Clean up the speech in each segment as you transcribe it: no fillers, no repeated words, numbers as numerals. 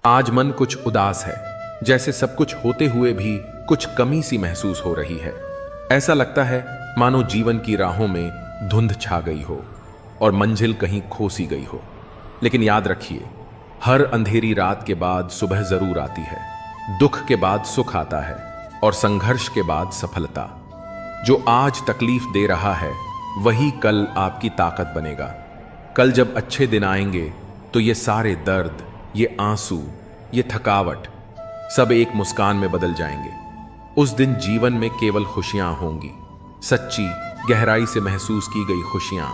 आज मन कुछ उदास है, जैसे सब कुछ होते हुए भी कुछ कमी सी महसूस हो रही है। ऐसा लगता है मानो जीवन की राहों में धुंध छा गई हो और मंजिल कहीं खो सी गई हो। लेकिन याद रखिए, हर अंधेरी रात के बाद सुबह जरूर आती है। दुख के बाद सुख आता है और संघर्ष के बाद सफलता। जो आज तकलीफ दे रहा है वही कल आपकी ताकत बनेगा। कल जब अच्छे दिन आएंगे तो ये सारे दर्द, ये आंसू, ये थकावट सब एक मुस्कान में बदल जाएंगे। उस दिन जीवन में केवल खुशियां होंगी, सच्ची गहराई से महसूस की गई खुशियां,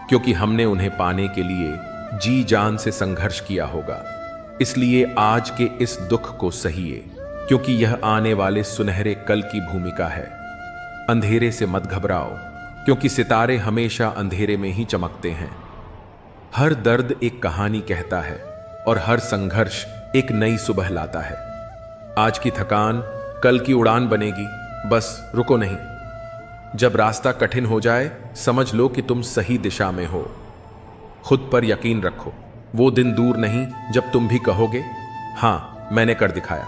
क्योंकि हमने उन्हें पाने के लिए जी जान से संघर्ष किया होगा। इसलिए आज के इस दुख को सहिए, क्योंकि यह आने वाले सुनहरे कल की भूमिका है। अंधेरे से मत घबराओ, क्योंकि सितारे हमेशा अंधेरे में ही चमकते हैं। हर दर्द एक कहानी कहता है और हर संघर्ष एक नई सुबह लाता है। आज की थकान कल की उड़ान बनेगी, बस रुको नहीं। जब रास्ता कठिन हो जाए समझ लो कि तुम सही दिशा में हो। खुद पर यकीन रखो, वो दिन दूर नहीं जब तुम भी कहोगे, हाँ मैंने कर दिखाया।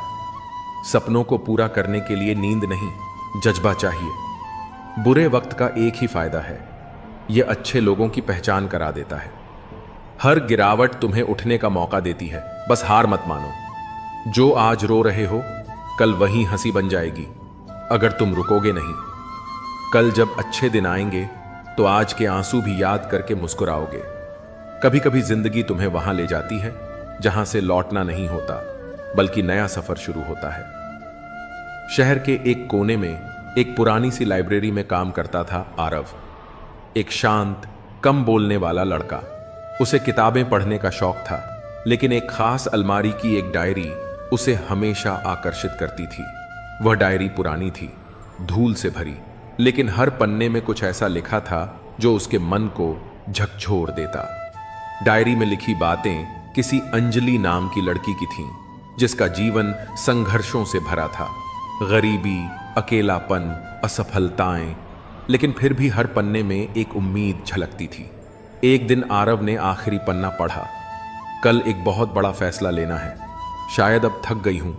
सपनों को पूरा करने के लिए नींद नहीं, जज्बा चाहिए। बुरे वक्त का एक ही फायदा है, यह अच्छे लोगों की पहचान करा देता है। हर गिरावट तुम्हें उठने का मौका देती है, बस हार मत मानो। जो आज रो रहे हो कल वही हंसी बन जाएगी, अगर तुम रुकोगे नहीं। कल जब अच्छे दिन आएंगे तो आज के आंसू भी याद करके मुस्कुराओगे। कभी कभी जिंदगी तुम्हें वहां ले जाती है जहां से लौटना नहीं होता, बल्कि नया सफर शुरू होता है। शहर के एक कोने में एक पुरानी सी लाइब्रेरी में काम करता था आरव। एक शांत, कम बोलने वाला लड़का। उसे किताबें पढ़ने का शौक था, लेकिन एक खास अलमारी की एक डायरी उसे हमेशा आकर्षित करती थी। वह डायरी पुरानी थी, धूल से भरी, लेकिन हर पन्ने में कुछ ऐसा लिखा था जो उसके मन को झकझोर देता। डायरी में लिखी बातें किसी अंजलि नाम की लड़की की थीं, जिसका जीवन संघर्षों से भरा था। गरीबी, अकेलापन, असफलताएं, लेकिन फिर भी हर पन्ने में एक उम्मीद झलकती थी। एक दिन आरव ने आखिरी पन्ना पढ़ा। कल एक बहुत बड़ा फैसला लेना है। शायद अब थक गई हूं,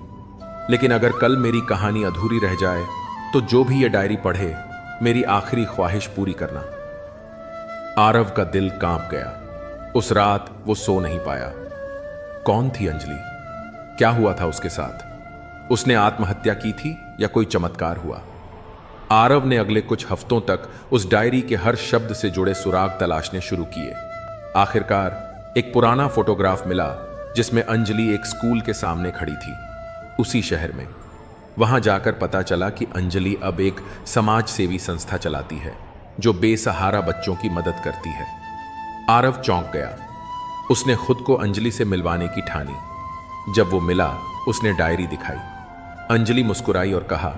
लेकिन अगर कल मेरी कहानी अधूरी रह जाए तो जो भी ये डायरी पढ़े मेरी आखिरी ख्वाहिश पूरी करना। आरव का दिल कांप गया। उस रात वो सो नहीं पाया। कौन थी अंजलि? क्या हुआ था उसके साथ? उसने आत्महत्या की थी या कोई चमत्कार हुआ? आरव ने अगले कुछ हफ्तों तक उस डायरी के हर शब्द से जुड़े सुराग तलाशने शुरू किए। आखिरकार एक पुराना फोटोग्राफ मिला जिसमें अंजलि एक स्कूल के सामने खड़ी थी, उसी शहर में। वहां जाकर पता चला कि अंजलि अब एक समाज सेवी संस्था चलाती है जो बेसहारा बच्चों की मदद करती है। आरव चौंक गया। उसने खुद को अंजलि से मिलवाने की ठानी। जब वो मिला उसने डायरी दिखाई। अंजलि मुस्कुराई और कहा,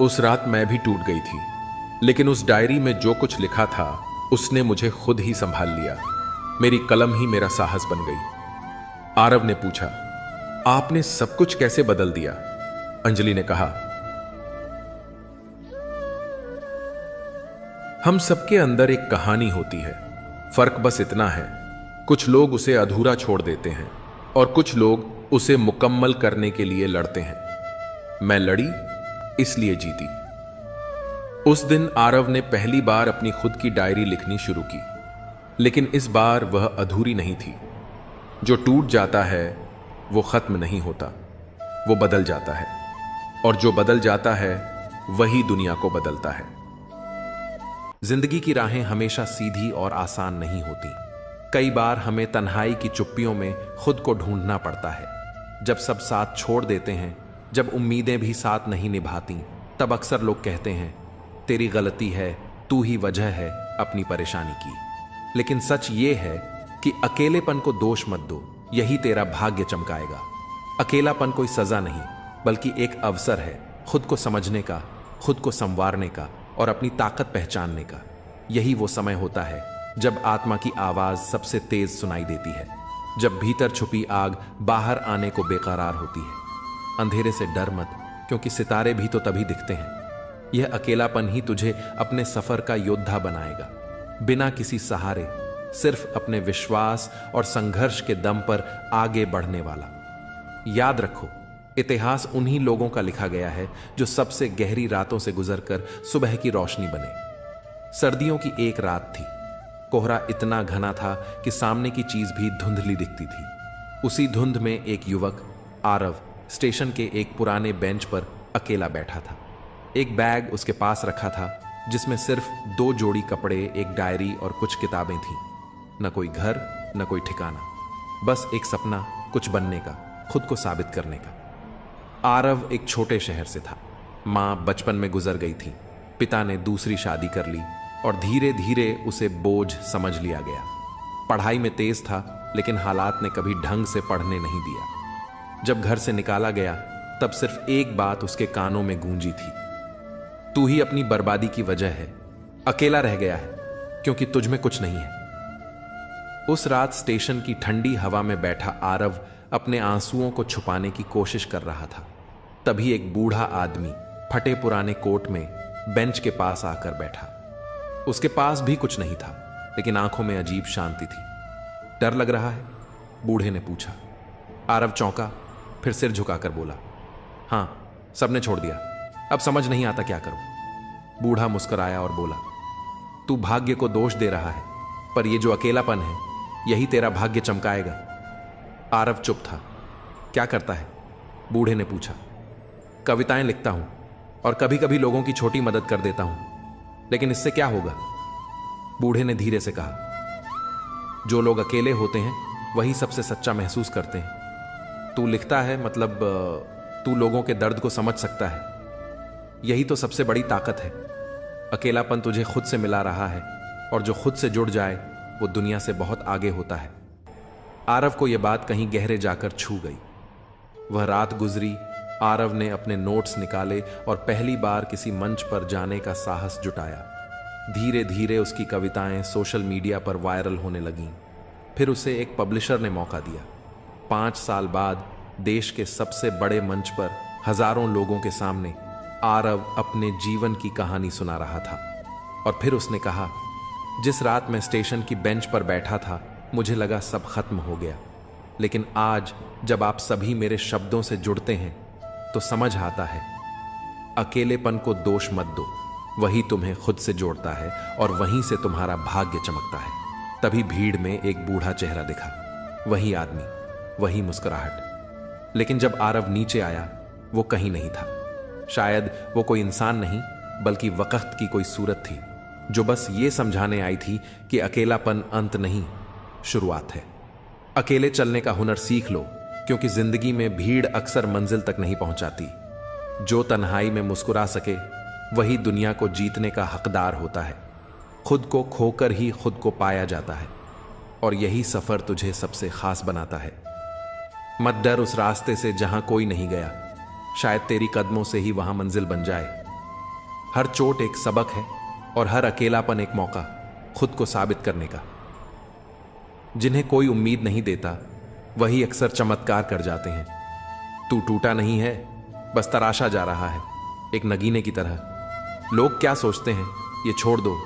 उस रात मैं भी टूट गई थी, लेकिन उस डायरी में जो कुछ लिखा था उसने मुझे खुद ही संभाल लिया। मेरी कलम ही मेरा साहस बन गई। आरव ने पूछा, आपने सब कुछ कैसे बदल दिया? अंजलि ने कहा, हम सबके अंदर एक कहानी होती है। फर्क बस इतना है, कुछ लोग उसे अधूरा छोड़ देते हैं और कुछ लोग उसे मुकम्मल करने के लिए लड़ते हैं। मैं लड़ी, इसलिए जीती। उस दिन आरव ने पहली बार अपनी खुद की डायरी लिखनी शुरू की, लेकिन इस बार वह अधूरी नहीं थी। जो टूट जाता है वो खत्म नहीं होता, वो बदल जाता है, और जो बदल जाता है वही दुनिया को बदलता है। जिंदगी की राहें हमेशा सीधी और आसान नहीं होती। कई बार हमें तन्हाई की चुप्पियों में खुद को ढूंढना पड़ता है। जब सब साथ छोड़ देते हैं, जब उम्मीदें भी साथ नहीं निभाती, तब अक्सर लोग कहते हैं, तेरी गलती है, तू ही वजह है अपनी परेशानी की। लेकिन सच ये है कि अकेलेपन को दोष मत दो, यही तेरा भाग्य चमकाएगा। अकेलापन कोई सजा नहीं, बल्कि एक अवसर है खुद को समझने का, खुद को संवारने का और अपनी ताकत पहचानने का। यही वो समय होता है जब आत्मा की आवाज सबसे तेज सुनाई देती है, जब भीतर छुपी आग बाहर आने को बेकरार होती है। अंधेरे से डर मत, क्योंकि सितारे भी तो तभी दिखते हैं। यह अकेलापन ही तुझे अपने सफर का योद्धा बनाएगा। बिना किसी सहारे, सिर्फ अपने विश्वास और संघर्ष के दम पर आगे बढ़ने वाला। याद रखो, इतिहास उन्हीं लोगों का लिखा गया है जो सबसे गहरी रातों से गुजरकर सुबह की रोशनी बने। सर्दियों की एक रात थी। कोहरा इतना घना था कि सामने की चीज भी धुंधली दिखती थी। उसी धुंध में एक युवक आरव स्टेशन के एक पुराने बेंच पर अकेला बैठा था। एक बैग उसके पास रखा था जिसमें सिर्फ 2 जोड़ी कपड़े, एक डायरी और कुछ किताबें थीं। न कोई घर, न कोई ठिकाना, बस एक सपना, कुछ बनने का, खुद को साबित करने का। आरव एक छोटे शहर से था। मां बचपन में गुजर गई थी, पिता ने दूसरी शादी कर ली और धीरे धीरे उसे बोझ समझ लिया गया। पढ़ाई में तेज था, लेकिन हालात ने कभी ढंग से पढ़ने नहीं दिया। जब घर से निकाला गया तब सिर्फ एक बात उसके कानों में गूंजी थी, तू ही अपनी बर्बादी की वजह है, अकेला रह गया है क्योंकि तुझ में कुछ नहीं है। उस रात स्टेशन की ठंडी हवा में बैठा आरव अपने आंसुओं को छुपाने की कोशिश कर रहा था। तभी एक बूढ़ा आदमी फटे पुराने कोट में बेंच के पास आकर बैठा। उसके पास भी कुछ नहीं था, लेकिन आंखों में अजीब शांति थी। डर लग रहा है? बूढ़े ने पूछा। आरव चौंका, फिर सिर झुकाकर बोला, हां, सबने छोड़ दिया, अब समझ नहीं आता क्या करूं। बूढ़ा मुस्कुराया और बोला, तू भाग्य को दोष दे रहा है, पर यह जो अकेलापन है यही तेरा भाग्य चमकाएगा। आरव चुप था। क्या करता है? बूढ़े ने पूछा। कविताएं लिखता हूं और कभी कभी लोगों की छोटी मदद कर देता हूं, लेकिन इससे क्या होगा? बूढ़े ने धीरे से कहा, जो लोग अकेले होते हैं वही सबसे सच्चा महसूस करते हैं। तू लिखता है, मतलब तू लोगों के दर्द को समझ सकता है। यही तो सबसे बड़ी ताकत है। अकेलापन तुझे खुद से मिला रहा है, और जो खुद से जुड़ जाए वो दुनिया से बहुत आगे होता है। आरव को यह बात कहीं गहरे जाकर छू गई। वह रात गुजरी, आरव ने अपने नोट्स निकाले और पहली बार किसी मंच पर जाने का साहस जुटाया। धीरे धीरे उसकी कविताएं सोशल मीडिया पर वायरल होने लगीं। फिर उसे एक पब्लिशर ने मौका दिया। 5 साल बाद देश के सबसे बड़े मंच पर हजारों लोगों के सामने आरव अपने जीवन की कहानी सुना रहा था। और फिर उसने कहा, जिस रात मैं स्टेशन की बेंच पर बैठा था मुझे लगा सब खत्म हो गया, लेकिन आज जब आप सभी मेरे शब्दों से जुड़ते हैं तो समझ आता है, अकेलेपन को दोष मत दो, वही तुम्हें खुद से जोड़ता है और वहीं से तुम्हारा भाग्य चमकता है। तभी भीड़ में एक बूढ़ा चेहरा दिखा, वही आदमी, वही मुस्कुराहट। लेकिन जब आरव नीचे आया वो कहीं नहीं था। शायद वो कोई इंसान नहीं, बल्कि वक्त की कोई सूरत थी जो बस ये समझाने आई थी कि अकेलापन अंत नहीं, शुरुआत है। अकेले चलने का हुनर सीख लो, क्योंकि जिंदगी में भीड़ अक्सर मंजिल तक नहीं पहुंचाती। जो तन्हाई में मुस्कुरा सके वही दुनिया को जीतने का हकदार होता है। खुद को खोकर ही खुद को पाया जाता है, और यही सफर तुझे सबसे खास बनाता है। मत डर उस रास्ते से जहां कोई नहीं गया, शायद तेरी कदमों से ही वहां मंजिल बन जाए। हर चोट एक सबक है और हर अकेलापन एक मौका खुद को साबित करने का। जिन्हें कोई उम्मीद नहीं देता वही अक्सर चमत्कार कर जाते हैं। तू टूटा नहीं है, बस तराशा जा रहा है, एक नगीने की तरह। लोग क्या सोचते हैं ये छोड़ दो,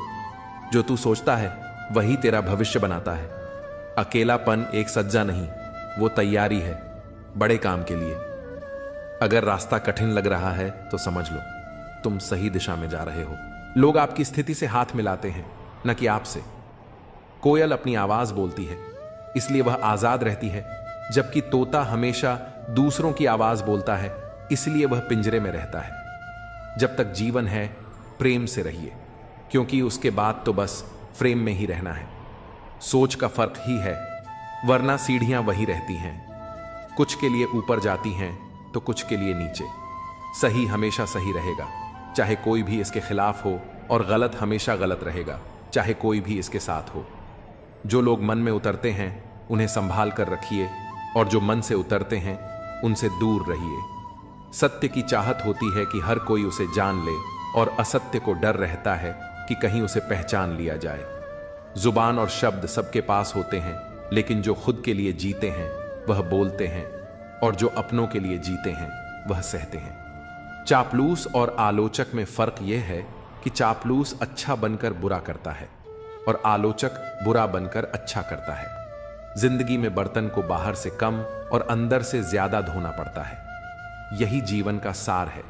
जो तू सोचता है वही तेरा भविष्य बनाता है। अकेलापन एक सज्जा नहीं, वो तैयारी है बड़े काम के लिए। अगर रास्ता कठिन लग रहा है तो समझ लो तुम सही दिशा में जा रहे हो। लोग आपकी स्थिति से हाथ मिलाते हैं, न कि आपसे। कोयल अपनी आवाज बोलती है, इसलिए वह आजाद रहती है, जबकि तोता हमेशा दूसरों की आवाज बोलता है, इसलिए वह पिंजरे में रहता है। जब तक जीवन है प्रेम से रहिए, क्योंकि उसके बाद तो बस फ्रेम में ही रहना है। सोच का फर्क ही है, वरना सीढ़ियां वही रहती हैं। कुछ के लिए ऊपर जाती हैं तो कुछ के लिए नीचे। सही हमेशा सही रहेगा, चाहे कोई भी इसके खिलाफ हो, और गलत हमेशा गलत रहेगा, चाहे कोई भी इसके साथ हो। जो लोग मन में उतरते हैं उन्हें संभाल कर रखिए, और जो मन से उतरते हैं उनसे दूर रहिए। सत्य की चाहत होती है कि हर कोई उसे जान ले, और असत्य को डर रहता है कि कहीं उसे पहचान लिया जाए। जुबान और शब्द सबके पास होते हैं, लेकिन जो खुद के लिए जीते हैं वह बोलते हैं, और जो अपनों के लिए जीते हैं वह सहते हैं। चापलूस और आलोचक में फर्क यह है कि चापलूस अच्छा बनकर बुरा करता है, और आलोचक बुरा बनकर अच्छा करता है। जिंदगी में बर्तन को बाहर से कम और अंदर से ज्यादा धोना पड़ता है। यही जीवन का सार है।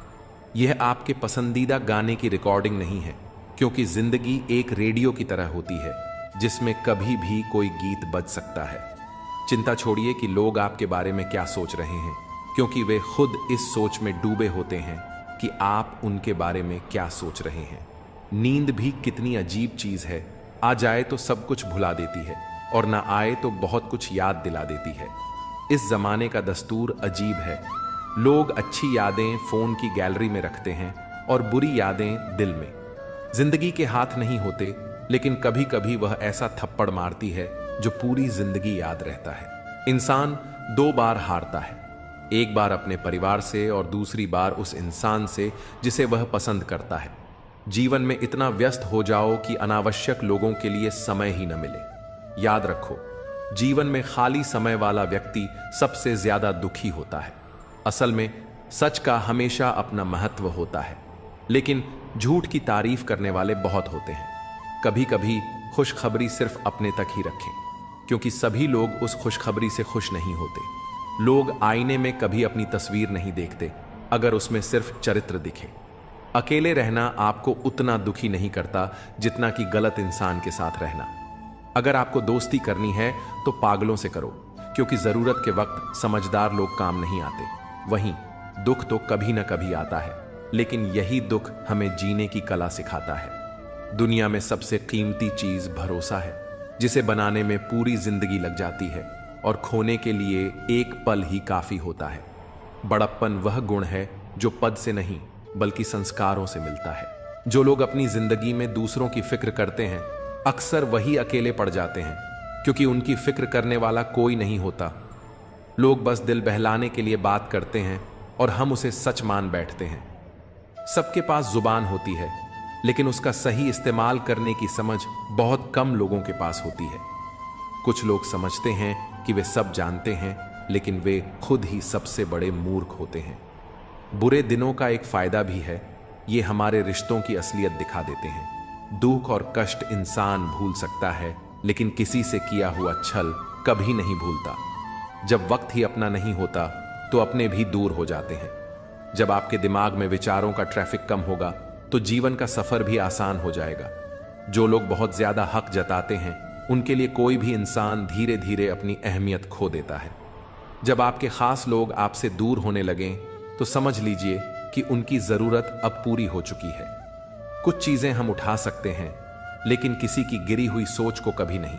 यह आपके पसंदीदा गाने की रिकॉर्डिंग नहीं है, क्योंकि जिंदगी एक रेडियो की तरह होती है जिसमें कभी भी कोई गीत बज सकता है। चिंता छोड़िए कि लोग आपके बारे में क्या सोच रहे हैं, क्योंकि वे खुद इस सोच में डूबे होते हैं कि आप उनके बारे में क्या सोच रहे हैं। नींद भी कितनी अजीब चीज है, आ जाए तो सब कुछ भुला देती है और ना आए तो बहुत कुछ याद दिला देती है। इस जमाने का दस्तूर अजीब है। लोग अच्छी यादें फोन की गैलरी में रखते हैं और बुरी यादें दिल में। जिंदगी के हाथ नहीं होते, लेकिन कभी कभी वह ऐसा थप्पड़ मारती है जो पूरी जिंदगी याद रहता है। इंसान 2 बार हारता है, एक बार अपने परिवार से और दूसरी बार उस इंसान से जिसे वह पसंद करता है। जीवन में इतना व्यस्त हो जाओ कि अनावश्यक लोगों के लिए समय ही न मिले। याद रखो, जीवन में खाली समय वाला व्यक्ति सबसे ज्यादा दुखी होता है। असल में सच का हमेशा अपना महत्व होता है, लेकिन झूठ की तारीफ करने वाले बहुत होते हैं। कभी कभी खुशखबरी सिर्फ अपने तक ही रखें, क्योंकि सभी लोग उस खुशखबरी से खुश नहीं होते। लोग आईने में कभी अपनी तस्वीर नहीं देखते अगर उसमें सिर्फ चरित्र दिखे। अकेले रहना आपको उतना दुखी नहीं करता जितना कि गलत इंसान के साथ रहना। अगर आपको दोस्ती करनी है तो पागलों से करो, क्योंकि जरूरत के वक्त समझदार लोग काम नहीं आते। वहीं दुख तो कभी ना कभी आता है, लेकिन यही दुख हमें जीने की कला सिखाता है। दुनिया में सबसे कीमती चीज भरोसा है, जिसे बनाने में पूरी जिंदगी लग जाती है और खोने के लिए एक पल ही काफी होता है। बड़प्पन वह गुण है जो पद से नहीं बल्कि संस्कारों से मिलता है। जो लोग अपनी जिंदगी में दूसरों की फिक्र करते हैं अक्सर वही अकेले पड़ जाते हैं, क्योंकि उनकी फिक्र करने वाला कोई नहीं होता। लोग बस दिल बहलाने के लिए बात करते हैं और हम उसे सच मान बैठते हैं। सबके पास जुबान होती है, लेकिन उसका सही इस्तेमाल करने की समझ बहुत कम लोगों के पास होती है। कुछ लोग समझते हैं कि वे सब जानते हैं, लेकिन वे खुद ही सबसे बड़े मूर्ख होते हैं। बुरे दिनों का एक फायदा भी है, ये हमारे रिश्तों की असलियत दिखा देते हैं। दुख और कष्ट इंसान भूल सकता है, लेकिन किसी से किया हुआ छल कभी नहीं भूलता। जब वक्त ही अपना नहीं होता तो अपने भी दूर हो जाते हैं। जब आपके दिमाग में विचारों का ट्रैफिक कम होगा तो जीवन का सफर भी आसान हो जाएगा। जो लोग बहुत ज्यादा हक जताते हैं उनके लिए कोई भी इंसान धीरे धीरे अपनी अहमियत खो देता है। जब आपके खास लोग आपसे दूर होने लगें तो समझ लीजिए कि उनकी जरूरत अब पूरी हो चुकी है। कुछ चीजें हम उठा सकते हैं, लेकिन किसी की गिरी हुई सोच को कभी नहीं।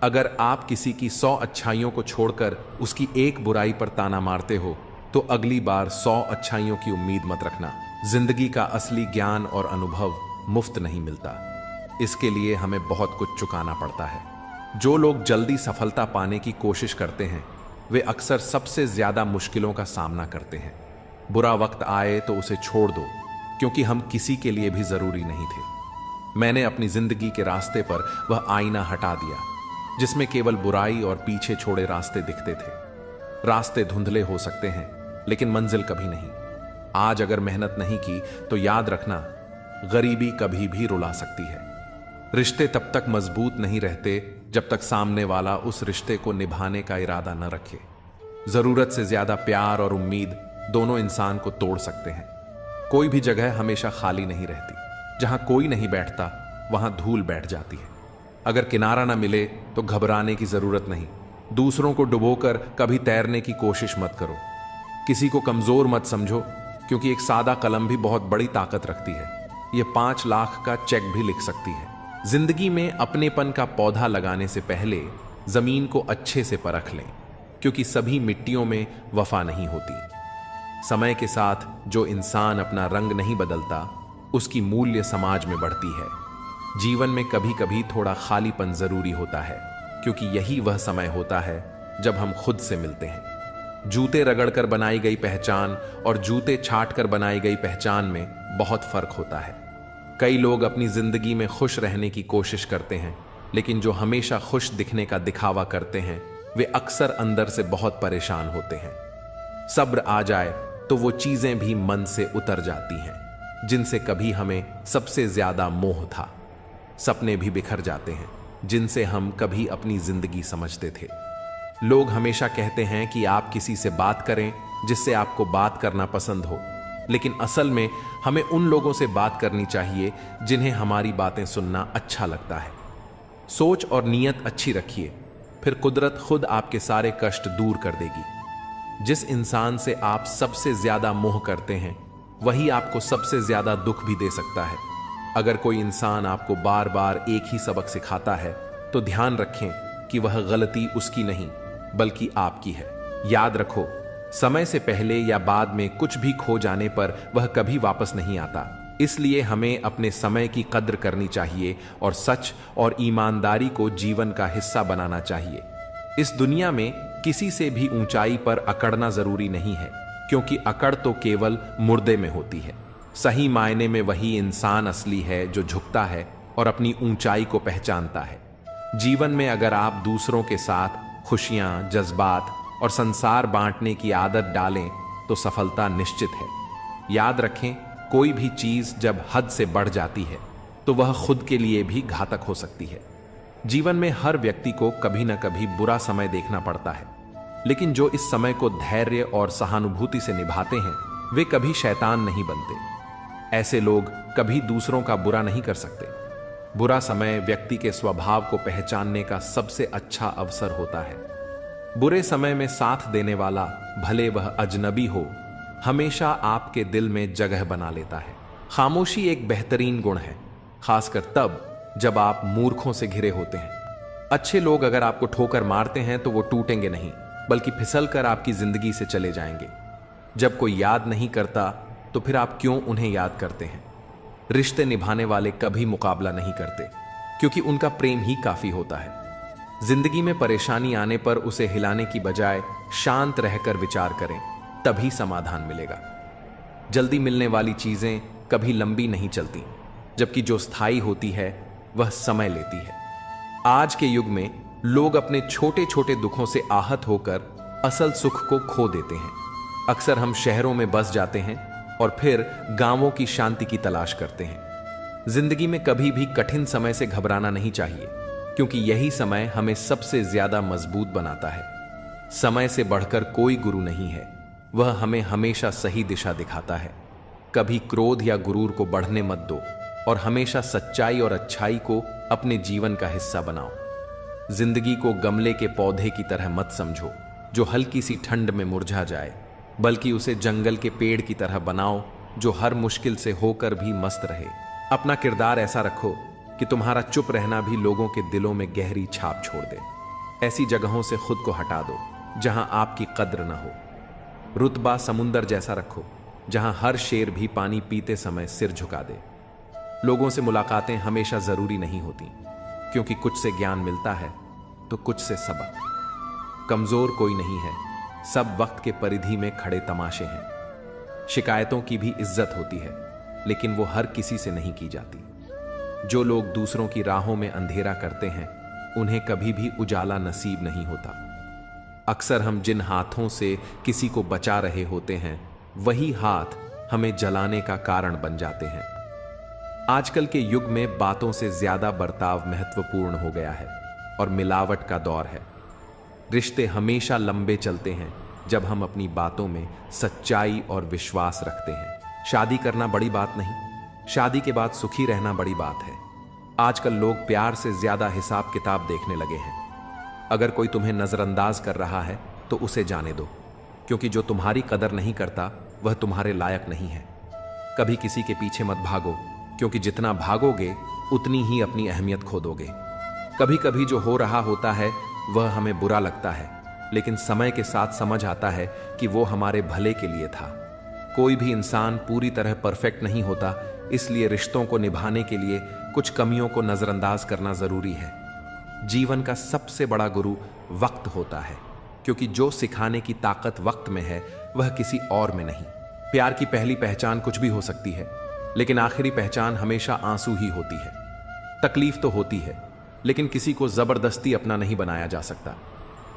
अगर आप किसी की 100 अच्छाइयों को छोड़कर उसकी एक बुराई पर ताना मारते हो तो अगली बार 100 अच्छाइयों की उम्मीद मत रखना। जिंदगी का असली ज्ञान और अनुभव मुफ्त नहीं मिलता, इसके लिए हमें बहुत कुछ चुकाना पड़ता है। जो लोग जल्दी सफलता पाने की कोशिश करते हैं वे अक्सर सबसे ज्यादा मुश्किलों का सामना करते हैं। बुरा वक्त आए तो उसे छोड़ दो, क्योंकि हम किसी के लिए भी जरूरी नहीं थे। मैंने अपनी जिंदगी के रास्ते पर वह आईना हटा दिया जिसमें केवल बुराई और पीछे छोड़े रास्ते दिखते थे। रास्ते धुंधले हो सकते हैं, लेकिन मंजिल कभी नहीं। आज अगर मेहनत नहीं की तो याद रखना, गरीबी कभी भी रुला सकती है। रिश्ते तब तक मजबूत नहीं रहते जब तक सामने वाला उस रिश्ते को निभाने का इरादा न रखे। जरूरत से ज्यादा प्यार और उम्मीद दोनों इंसान को तोड़ सकते हैं। कोई भी जगह हमेशा खाली नहीं रहती। जहां कोई नहीं बैठता वहां धूल बैठ जाती है। अगर किनारा ना मिले तो घबराने की जरूरत नहीं। दूसरों को डुबोकर कभी तैरने की कोशिश मत करो। किसी को कमजोर मत समझो, क्योंकि एक सादा कलम भी बहुत बड़ी ताकत रखती है। यह 5 लाख का चेक भी लिख सकती है। जिंदगी में अपनेपन का पौधा लगाने से पहले जमीन को अच्छे से परख लें, क्योंकि सभी मिट्टियों में वफा नहीं होती। समय के साथ जो इंसान अपना रंग नहीं बदलता उसकी मूल्य समाज में बढ़ती है। जीवन में कभी कभी थोड़ा खालीपन जरूरी होता है, क्योंकि यही वह समय होता है जब हम खुद से मिलते हैं। जूते रगड़कर बनाई गई पहचान और जूते छाटकर बनाई गई पहचान में बहुत फर्क होता है। कई लोग अपनी जिंदगी में खुश रहने की कोशिश करते हैं, लेकिन जो हमेशा खुश दिखने का दिखावा करते हैं वे अक्सर अंदर से बहुत परेशान होते हैं। सब्र आ जाए तो वो चीजें भी मन से उतर जाती हैं जिनसे कभी हमें सबसे ज्यादा मोह था। सपने भी बिखर जाते हैं जिनसे हम कभी अपनी जिंदगी समझते थे। लोग हमेशा कहते हैं कि आप किसी से बात करें जिससे आपको बात करना पसंद हो, लेकिन असल में हमें उन लोगों से बात करनी चाहिए जिन्हें हमारी बातें सुनना अच्छा लगता है। सोच और नीयत अच्छी रखिए, फिर कुदरत खुद आपके सारे कष्ट दूर कर देगी। जिस इंसान से आप सबसे ज्यादा मोह करते हैं वही आपको सबसे ज्यादा दुख भी दे सकता है। अगर कोई इंसान आपको बार बार एक ही सबक सिखाता है तो ध्यान रखें कि वह गलती उसकी नहीं बल्कि आपकी है। याद रखो, समय से पहले या बाद में कुछ भी खो जाने पर वह कभी वापस नहीं आता। इसलिए हमें अपने समय की कद्र करनी चाहिए और सच और ईमानदारी को जीवन का हिस्सा बनाना चाहिए। इस दुनिया में किसी से भी ऊंचाई पर अकड़ना जरूरी नहीं है, क्योंकि अकड़ तो केवल मुर्दे में होती है। सही मायने में वही इंसान असली है जो झुकता है और अपनी ऊंचाई को पहचानता है। जीवन में अगर आप दूसरों के साथ खुशियां, जज्बात और संसार बांटने की आदत डालें तो सफलता निश्चित है। याद रखें, कोई भी चीज जब हद से बढ़ जाती है तो वह खुद के लिए भी घातक हो सकती है। जीवन में हर व्यक्ति को कभी न कभी बुरा समय देखना पड़ता है, लेकिन जो इस समय को धैर्य और सहानुभूति से निभाते हैं वे कभी शैतान नहीं बनते। ऐसे लोग कभी दूसरों का बुरा नहीं कर सकते। बुरा समय व्यक्ति के स्वभाव को पहचानने का सबसे अच्छा अवसर होता है। बुरे समय में साथ देने वाला, भले वह अजनबी हो, हमेशा आपके दिल में जगह बना लेता है। खामोशी एक बेहतरीन गुण है, खासकर तब जब आप मूर्खों से घिरे होते हैं। अच्छे लोग अगर आपको ठोकर मारते हैं तो वो टूटेंगे नहीं, बल्कि फिसल कर आपकी जिंदगी से चले जाएंगे। जब कोई याद नहीं करता तो फिर आप क्यों उन्हें याद करते हैं? रिश्ते निभाने वाले कभी मुकाबला नहीं करते, क्योंकि उनका प्रेम ही काफी होता है। जिंदगी में परेशानी आने पर उसे हिलाने की बजाय शांत रहकर विचार करें, तभी समाधान मिलेगा। जल्दी मिलने वाली चीजें कभी लंबी नहीं चलती, जबकि जो स्थायी होती है वह समय लेती है। आज के युग में लोग अपने छोटे छोटे दुखों से आहत होकर असल सुख को खो देते हैं। अक्सर हम शहरों में बस जाते हैं और फिर गांवों की शांति की तलाश करते हैं। जिंदगी में कभी भी कठिन समय से घबराना नहीं चाहिए, क्योंकि यही समय हमें सबसे ज्यादा मजबूत बनाता है। समय से बढ़कर कोई गुरु नहीं है, वह हमें हमेशा सही दिशा दिखाता है। कभी क्रोध या गुरूर को बढ़ने मत दो और हमेशा सच्चाई और अच्छाई को अपने जीवन का हिस्सा बनाओ। जिंदगी को गमले के पौधे की तरह मत समझो जो हल्की सी ठंड में मुरझा जाए, बल्कि उसे जंगल के पेड़ की तरह बनाओ जो हर मुश्किल से होकर भी मस्त रहे। अपना किरदार ऐसा रखो कि तुम्हारा चुप रहना भी लोगों के दिलों में गहरी छाप छोड़ दे। ऐसी जगहों से खुद को हटा दो जहां आपकी कद्र न हो। रुतबा समुंदर जैसा रखो जहां हर शेर भी पानी पीते समय सिर झुका दे। लोगों से मुलाकातें हमेशा जरूरी नहीं होती, क्योंकि कुछ से ज्ञान मिलता है तो कुछ से सबक। कमजोर कोई नहीं है, सब वक्त के परिधि में खड़े तमाशे हैं। शिकायतों की भी इज्जत होती है, लेकिन वो हर किसी से नहीं की जाती। जो लोग दूसरों की राहों में अंधेरा करते हैं उन्हें कभी भी उजाला नसीब नहीं होता। अक्सर हम जिन हाथों से किसी को बचा रहे होते हैं वही हाथ हमें जलाने का कारण बन जाते हैं। आजकल के युग में बातों से ज्यादा बर्ताव महत्वपूर्ण हो गया है और मिलावट का दौर है। रिश्ते हमेशा लंबे चलते हैं जब हम अपनी बातों में सच्चाई और विश्वास रखते हैं। शादी करना बड़ी बात नहीं, शादी के बाद सुखी रहना बड़ी बात है। आजकल लोग प्यार से ज्यादा हिसाब किताब देखने लगे हैं। अगर कोई तुम्हें नजरअंदाज कर रहा है तो उसे जाने दो, क्योंकि जो तुम्हारी कदर नहीं करता वह तुम्हारे लायक नहीं है। कभी किसी के पीछे मत भागो, क्योंकि जितना भागोगे उतनी ही अपनी अहमियत खो दोगे। कभी कभी जो हो रहा होता है वह हमें बुरा लगता है, लेकिन समय के साथ समझ आता है कि वो हमारे भले के लिए था। कोई भी इंसान पूरी तरह परफेक्ट नहीं होता, इसलिए रिश्तों को निभाने के लिए कुछ कमियों को नजरअंदाज करना जरूरी है। जीवन का सबसे बड़ा गुरु वक्त होता है, क्योंकि जो सिखाने की ताकत वक्त में है वह किसी और में नहीं। प्यार की पहली पहचान कुछ भी हो सकती है, लेकिन आखिरी पहचान हमेशा आंसू ही होती है। तकलीफ तो होती है, लेकिन किसी को जबरदस्ती अपना नहीं बनाया जा सकता।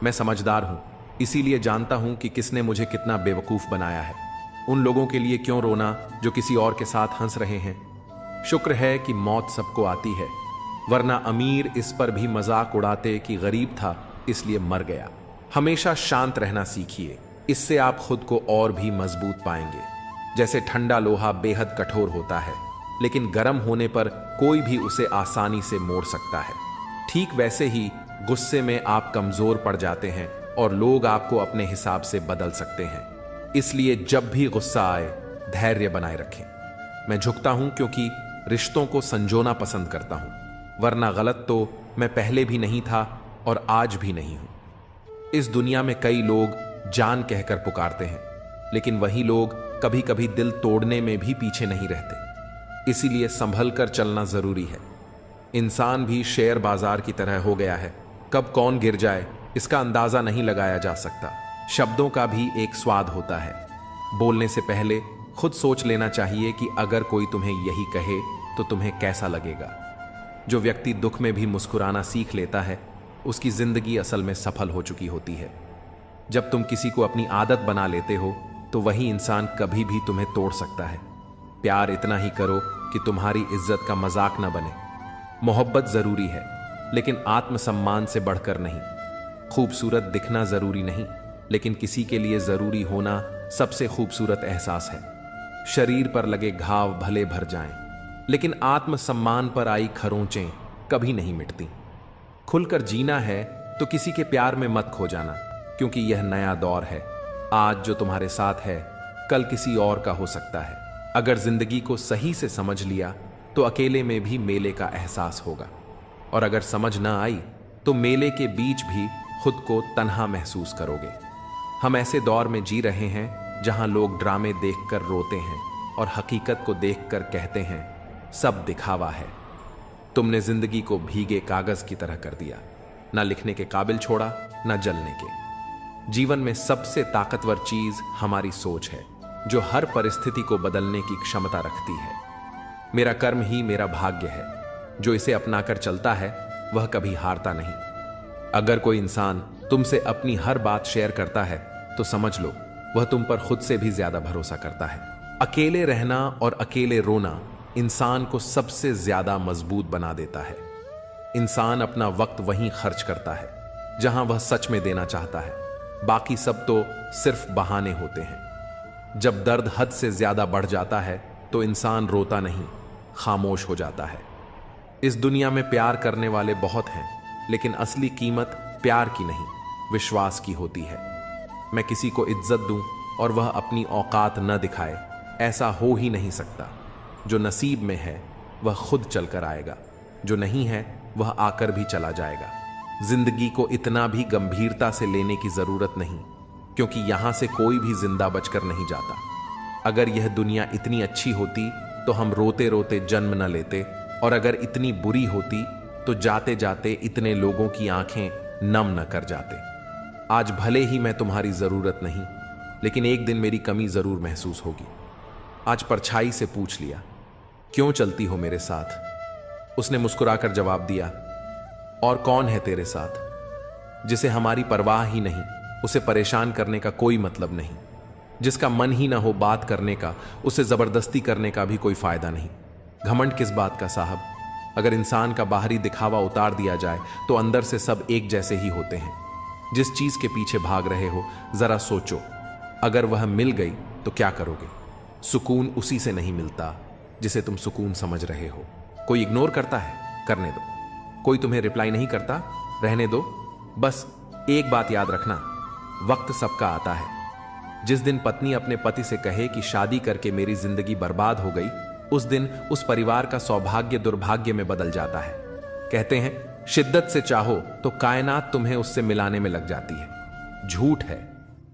मैं समझदार हूं, इसीलिए जानता हूं कि किसने मुझे कितना बेवकूफ बनाया है। उन लोगों के लिए क्यों रोना जो किसी और के साथ हंस रहे हैं। शुक्र है कि मौत सबको आती है, वरना अमीर इस पर भी मजाक उड़ाते कि गरीब था इसलिए मर गया। हमेशा शांत रहना सीखिए, इससे आप खुद को और भी मजबूत पाएंगे। जैसे ठंडा लोहा बेहद कठोर होता है, लेकिन गर्म होने पर कोई भी उसे आसानी से मोड़ सकता है, ठीक वैसे ही गुस्से में आप कमजोर पड़ जाते हैं और लोग आपको अपने हिसाब से बदल सकते हैं। इसलिए जब भी गुस्सा आए धैर्य बनाए रखें। मैं झुकता हूं क्योंकि रिश्तों को संजोना पसंद करता हूं, वरना गलत तो मैं पहले भी नहीं था और आज भी नहीं हूं। इस दुनिया में कई लोग जान कहकर पुकारते हैं, लेकिन वही लोग कभी कभी दिल तोड़ने में भी पीछे नहीं रहते। इसीलिए संभल कर चलना जरूरी है। इंसान भी शेयर बाजार की तरह हो गया है, कब कौन गिर जाए इसका अंदाजा नहीं लगाया जा सकता। शब्दों का भी एक स्वाद होता है। बोलने से पहले खुद सोच लेना चाहिए कि अगर कोई तुम्हें यही कहे तो तुम्हें कैसा लगेगा। जो व्यक्ति दुख में भी मुस्कुराना सीख लेता है उसकी जिंदगी असल में सफल हो चुकी होती है। जब तुम किसी को अपनी आदत बना लेते हो तो वही इंसान कभी भी तुम्हें तोड़ सकता है। प्यार इतना ही करो कि तुम्हारी इज्जत का मजाक न बने। मोहब्बत जरूरी है, लेकिन आत्मसम्मान से बढ़कर नहीं। खूबसूरत दिखना जरूरी नहीं, लेकिन किसी के लिए जरूरी होना सबसे खूबसूरत एहसास है। शरीर पर लगे घाव भले भर जाएं, लेकिन आत्मसम्मान पर आई खरोंचें कभी नहीं मिटती। खुलकर जीना है तो किसी के प्यार में मत खो जाना, क्योंकि यह नया दौर है। आज जो तुम्हारे साथ है कल किसी और का हो सकता है। अगर जिंदगी को सही से समझ लिया तो अकेले में भी मेले का एहसास होगा, और अगर समझ ना आई तो मेले के बीच भी खुद को तन्हा महसूस करोगे। हम ऐसे दौर में जी रहे हैं जहां लोग ड्रामे देखकर रोते हैं और हकीकत को देखकर कहते हैं सब दिखावा है। तुमने जिंदगी को भीगे कागज की तरह कर दिया, ना लिखने के काबिल छोड़ा ना जलने के। जीवन में सबसे ताकतवर चीज हमारी सोच है, जो हर परिस्थिति को बदलने की क्षमता रखती है। मेरा कर्म ही मेरा भाग्य है, जो इसे अपनाकर चलता है वह कभी हारता नहीं। अगर कोई इंसान तुमसे अपनी हर बात शेयर करता है तो समझ लो वह तुम पर खुद से भी ज्यादा भरोसा करता है। अकेले रहना और अकेले रोना इंसान को सबसे ज्यादा मजबूत बना देता है। इंसान अपना वक्त वहीं खर्च करता है जहां वह सच में देना चाहता है, बाकी सब तो सिर्फ बहाने होते हैं। जब दर्द हद से ज्यादा बढ़ जाता है तो इंसान रोता नहीं, खामोश हो जाता है। इस दुनिया में प्यार करने वाले बहुत हैं, लेकिन असली कीमत प्यार की नहीं, विश्वास की होती है। मैं किसी को इज्जत दूं और वह अपनी औकात न दिखाए, ऐसा हो ही नहीं सकता। जो नसीब में है वह खुद चलकर आएगा, जो नहीं है वह आकर भी चला जाएगा। जिंदगी को इतना भी गंभीरता से लेने की जरूरत नहीं, क्योंकि यहां से कोई भी जिंदा बचकर नहीं जाता। अगर यह दुनिया इतनी अच्छी होती तो हम रोते रोते जन्म न लेते, और अगर इतनी बुरी होती तो जाते जाते इतने लोगों की आंखें नम न कर जाते। आज भले ही मैं तुम्हारी जरूरत नहीं, लेकिन एक दिन मेरी कमी जरूर महसूस होगी। आज परछाई से पूछ लिया, क्यों चलती हो मेरे साथ? उसने मुस्कुराकर जवाब दिया, और कौन है तेरे साथ? जिसे हमारी परवाह ही नहीं, उसे परेशान करने का कोई मतलब नहीं। जिसका मन ही ना हो बात करने का, उसे जबरदस्ती करने का भी कोई फायदा नहीं। घमंड किस बात का साहब? अगर इंसान का बाहरी दिखावा उतार दिया जाए तो अंदर से सब एक जैसे ही होते हैं। जिस चीज के पीछे भाग रहे हो जरा सोचो, अगर वह मिल गई तो क्या करोगे? सुकून उसी से नहीं मिलता जिसे तुम सुकून समझ रहे हो। कोई इग्नोर करता है, करने दो। कोई तुम्हें रिप्लाई नहीं करता, रहने दो। बस एक बात याद रखना, वक्त सबका आता है। जिस दिन पत्नी अपने पति से कहे कि शादी करके मेरी जिंदगी बर्बाद हो गई, उस दिन उस परिवार का सौभाग्य दुर्भाग्य में बदल जाता है। कहते हैं शिद्दत से चाहो तो कायनात तुम्हें उससे मिलाने में लग जाती है। झूठ है,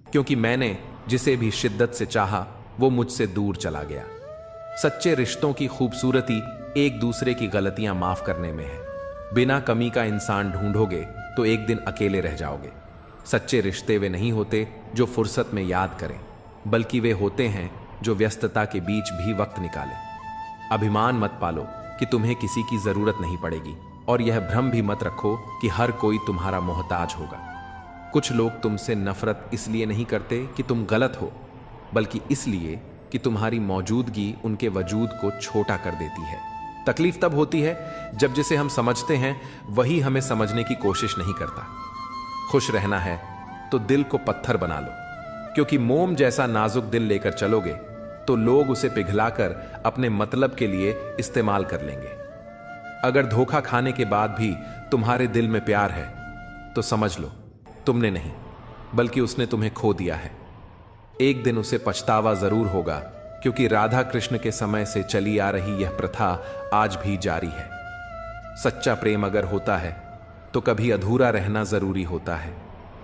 क्योंकि मैंने जिसे भी शिद्दत से चाहा वो मुझसे दूर चला गया। सच्चे रिश्तों की खूबसूरती एक दूसरे की गलतियां माफ करने में है। बिना कमी का इंसान ढूंढोगे तो एक दिन अकेले रह जाओगे। सच्चे रिश्ते वे नहीं होते जो फुर्सत में याद करें, बल्कि वे होते हैं जो व्यस्तता के बीच भी वक्त निकालें। अभिमान मत पालो कि तुम्हें किसी की जरूरत नहीं पड़ेगी, और यह भ्रम भी मत रखो कि हर कोई तुम्हारा मोहताज होगा। कुछ लोग तुमसे नफरत इसलिए नहीं करते कि तुम गलत हो, बल्कि इसलिए कि तुम्हारी मौजूदगी उनके वजूद को छोटा कर देती है। तकलीफ तब होती है जब जिसे हम समझते हैं वही हमें समझने की कोशिश नहीं करता। खुश रहना है तो दिल को पत्थर बना लो, क्योंकि मोम जैसा नाजुक दिल लेकर चलोगे तो लोग उसे पिघलाकर अपने मतलब के लिए इस्तेमाल कर लेंगे। अगर धोखा खाने के बाद भी तुम्हारे दिल में प्यार है तो समझ लो तुमने नहीं बल्कि उसने तुम्हें खो दिया है। एक दिन उसे पछतावा जरूर होगा, क्योंकि राधा कृष्ण के समय से चली आ रही यह प्रथा आज भी जारी है। सच्चा प्रेम अगर होता है तो कभी अधूरा रहना जरूरी होता है,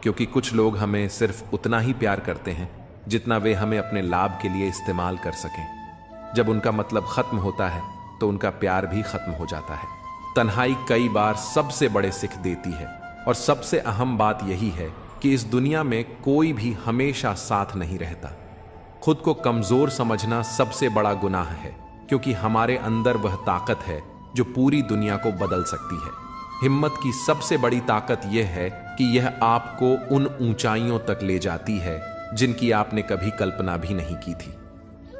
क्योंकि कुछ लोग हमें सिर्फ उतना ही प्यार करते हैं जितना वे हमें अपने लाभ के लिए इस्तेमाल कर सकें। जब उनका मतलब खत्म होता है तो उनका प्यार भी खत्म हो जाता है। तन्हाई कई बार सबसे बड़े सिख देती है, और सबसे अहम बात यही है कि इस दुनिया में कोई भी हमेशा साथ नहीं रहता। खुद को कमजोर समझना सबसे बड़ा गुनाह है, क्योंकि हमारे अंदर वह ताकत है जो पूरी दुनिया को बदल सकती है। हिम्मत की सबसे बड़ी ताकत यह है कि यह आपको उन ऊंचाइयों तक ले जाती है जिनकी आपने कभी कल्पना भी नहीं की थी।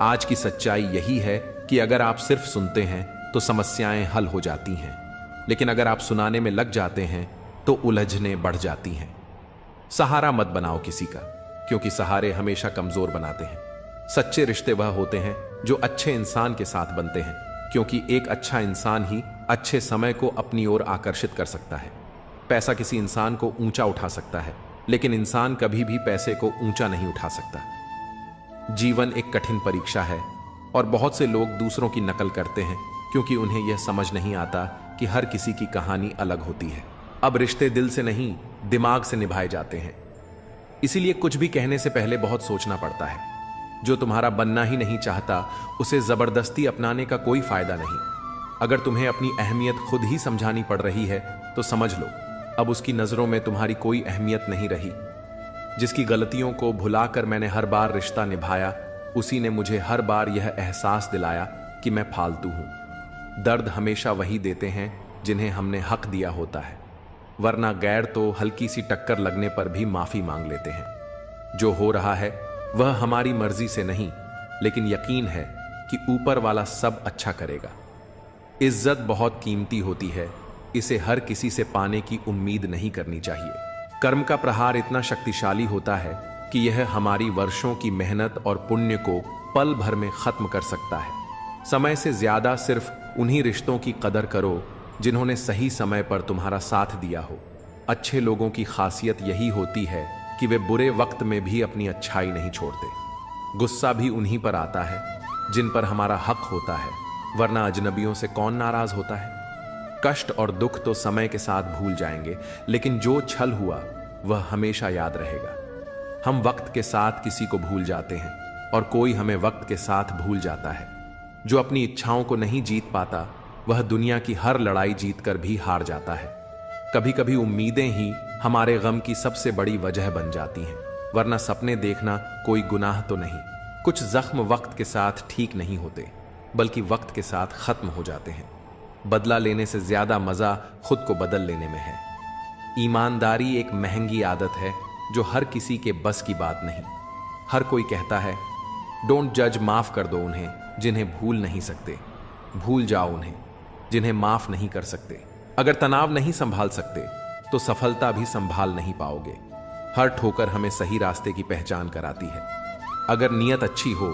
आज की सच्चाई यही है कि अगर आप सिर्फ सुनते हैं तो समस्याएं हल हो जाती हैं, लेकिन अगर आप सुनाने में लग जाते हैं तो उलझने बढ़ जाती हैं। सहारा मत बनाओ किसी का, क्योंकि सहारे हमेशा कमजोर बनाते हैं। सच्चे रिश्ते वह होते हैं जो अच्छे इंसान के साथ बनते हैं, क्योंकि एक अच्छा इंसान ही अच्छे समय को अपनी ओर आकर्षित कर सकता है। पैसा किसी इंसान को ऊंचा उठा सकता है, लेकिन इंसान कभी भी पैसे को ऊंचा नहीं उठा सकता। जीवन एक कठिन परीक्षा है, और बहुत से लोग दूसरों की नकल करते हैं क्योंकि उन्हें यह समझ नहीं आता कि हर किसी की कहानी अलग होती है। अब रिश्ते दिल से नहीं, दिमाग से निभाए जाते हैं। इसीलिए कुछ भी कहने से पहले बहुत सोचना पड़ता है। जो तुम्हारा बनना ही नहीं चाहता उसे जबरदस्ती अपनाने का कोई फायदा नहीं। अगर तुम्हें अपनी अहमियत खुद ही समझानी पड़ रही है तो समझ लो अब उसकी नजरों में तुम्हारी कोई अहमियत नहीं रही। जिसकी गलतियों को भुलाकर मैंने हर बार रिश्ता निभाया, उसी ने मुझे हर बार यह एहसास दिलाया कि मैं फालतू हूं। दर्द हमेशा वही देते हैं जिन्हें हमने हक दिया होता है, वरना गैर तो हल्की सी टक्कर लगने पर भी माफी मांग लेते हैं। जो हो रहा है वह हमारी मर्जी से नहीं, लेकिन यकीन है कि ऊपर वाला सब अच्छा करेगा। इज्जत बहुत कीमती होती है, इसे हर किसी से पाने की उम्मीद नहीं करनी चाहिए। कर्म का प्रहार इतना शक्तिशाली होता है कि यह हमारी वर्षों की मेहनत और पुण्य को पल भर में खत्म कर सकता है। समय से ज्यादा सिर्फ उन्हीं रिश्तों की कदर करो जिन्होंने सही समय पर तुम्हारा साथ दिया हो। अच्छे लोगों की खासियत यही होती है कि वे बुरे वक्त में भी अपनी अच्छाई नहीं छोड़ते। गुस्सा भी उन्हीं पर आता है जिन पर हमारा हक होता है, वरना अजनबियों से कौन नाराज होता है। कष्ट और दुख तो समय के साथ भूल जाएंगे, लेकिन जो छल हुआ वह हमेशा याद रहेगा। हम वक्त के साथ किसी को भूल जाते हैं और कोई हमें वक्त के साथ भूल जाता है। जो अपनी इच्छाओं को नहीं जीत पाता वह दुनिया की हर लड़ाई जीतकर भी हार जाता है। कभी कभी उम्मीदें ही हमारे गम की सबसे बड़ी वजह बन जाती हैं, वरना सपने देखना कोई गुनाह तो नहीं। कुछ जख्म वक्त के साथ ठीक नहीं होते, बल्कि वक्त के साथ खत्म हो जाते हैं। बदला लेने से ज्यादा मजा खुद को बदल लेने में है। ईमानदारी एक महंगी आदत है जो हर किसी के बस की बात नहीं। हर कोई कहता है डोंट जज, माफ कर दो उन्हें जिन्हें भूल नहीं सकते, भूल जाओ उन्हें जिन्हें माफ नहीं कर सकते। अगर तनाव नहीं संभाल सकते तो सफलता भी संभाल नहीं पाओगे। हर ठोकर हमें सही रास्ते की पहचान कराती है। अगर नीयत अच्छी हो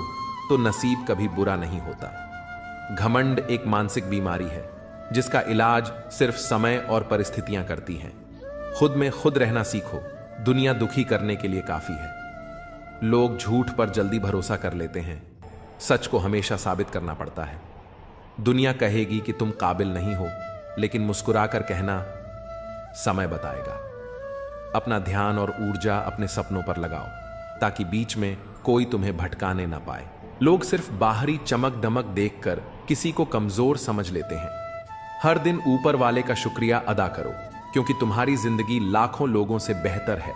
तो नसीब कभी बुरा नहीं होता। घमंड एक मानसिक बीमारी है जिसका इलाज सिर्फ समय और परिस्थितियां करती हैं। खुद में खुद रहना सीखो, दुनिया दुखी करने के लिए काफी है। लोग झूठ पर जल्दी भरोसा कर लेते हैं, सच को हमेशा साबित करना पड़ता है। दुनिया कहेगी कि तुम काबिल नहीं हो, लेकिन मुस्कुराकर कहना समय बताएगा। अपना ध्यान और ऊर्जा अपने सपनों पर लगाओ, ताकि बीच में कोई तुम्हें भटकाने ना पाए। लोग सिर्फ बाहरी चमक दमक देखकर किसी को कमजोर समझ लेते हैं। हर दिन ऊपर वाले का शुक्रिया अदा करो, क्योंकि तुम्हारी जिंदगी लाखों लोगों से बेहतर है।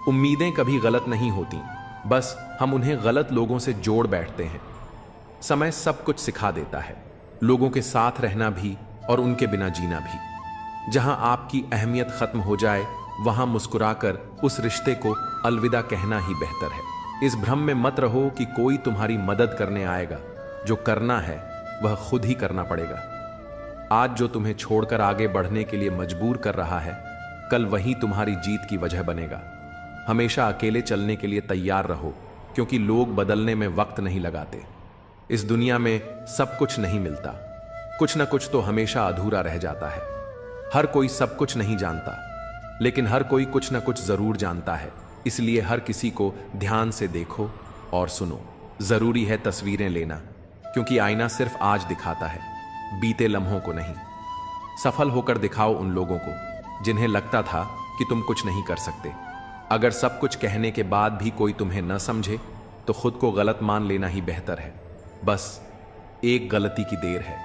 उम्मीदें कभी गलत नहीं होती, बस हम उन्हें गलत लोगों से जोड़ बैठते हैं। समय सब कुछ सिखा देता है, लोगों के साथ रहना भी और उनके बिना जीना भी। जहां आपकी अहमियत खत्म हो जाए वहां मुस्कुराकर उस रिश्ते को अलविदा कहना ही बेहतर है। इस भ्रम में मत रहो कि कोई तुम्हारी मदद करने आएगा। जो करना है वह खुद ही करना पड़ेगा। आज जो तुम्हें छोड़कर आगे बढ़ने के लिए मजबूर कर रहा है, कल वही तुम्हारी जीत की वजह बनेगा। हमेशा अकेले चलने के लिए तैयार रहो, क्योंकि लोग बदलने में वक्त नहीं लगाते। इस दुनिया में सब कुछ नहीं मिलता, कुछ ना कुछ तो हमेशा अधूरा रह जाता है। हर कोई सब कुछ नहीं जानता, लेकिन हर कोई कुछ ना कुछ जरूर जानता है। इसलिए हर किसी को ध्यान से देखो और सुनो। जरूरी है तस्वीरें लेना, क्योंकि आईना सिर्फ आज दिखाता है, बीते लम्हों को नहीं। सफल होकर दिखाओ उन लोगों को जिन्हें लगता था कि तुम कुछ नहीं कर सकते। अगर सब कुछ कहने के बाद भी कोई तुम्हें न समझे, तो खुद को गलत मान लेना ही बेहतर है। बस एक गलती की देर है,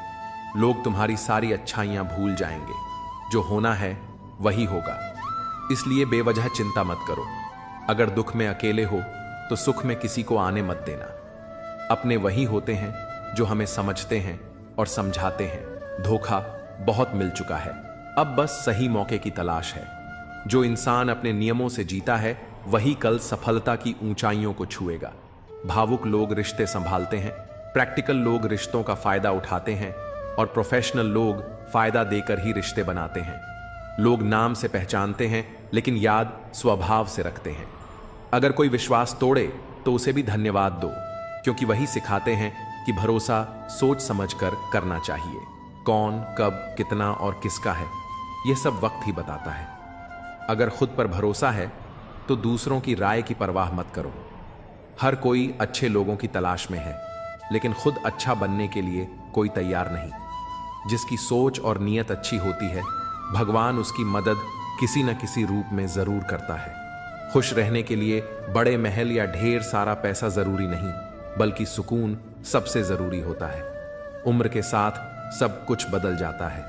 लोग तुम्हारी सारी अच्छाइयां भूल जाएंगे। जो होना है वही होगा, इसलिए बेवजह चिंता मत करो। अगर दुख में अकेले हो तो सुख में किसी को आने मत देना। अपने वही होते हैं जो हमें समझते हैं और समझाते हैं। धोखा बहुत मिल चुका है, अब बस सही मौके की तलाश है। जो इंसान अपने नियमों से जीता है, वही कल सफलता की ऊंचाइयों को छुएगा। भावुक लोग रिश्ते संभालते हैं, प्रैक्टिकल लोग रिश्तों का फायदा उठाते हैं, और प्रोफेशनल लोग फायदा देकर ही रिश्ते बनाते हैं। लोग नाम से पहचानते हैं, लेकिन याद स्वभाव से रखते हैं। अगर कोई विश्वास तोड़े तो उसे भी धन्यवाद दो, क्योंकि वही सिखाते हैं कि भरोसा सोच समझकर करना चाहिए। कौन, कब, कितना और किसका है, यह सब वक्त ही बताता है। अगर खुद पर भरोसा है तो दूसरों की राय की परवाह मत करो। हर कोई अच्छे लोगों की तलाश में है, लेकिन खुद अच्छा बनने के लिए कोई तैयार नहीं। जिसकी सोच और नीयत अच्छी होती है, भगवान उसकी मदद किसी न किसी रूप में जरूर करता है। खुश रहने के लिए बड़े महल या ढेर सारा पैसा जरूरी नहीं, बल्कि सुकून सबसे जरूरी होता है। उम्र के साथ सब कुछ बदल जाता है।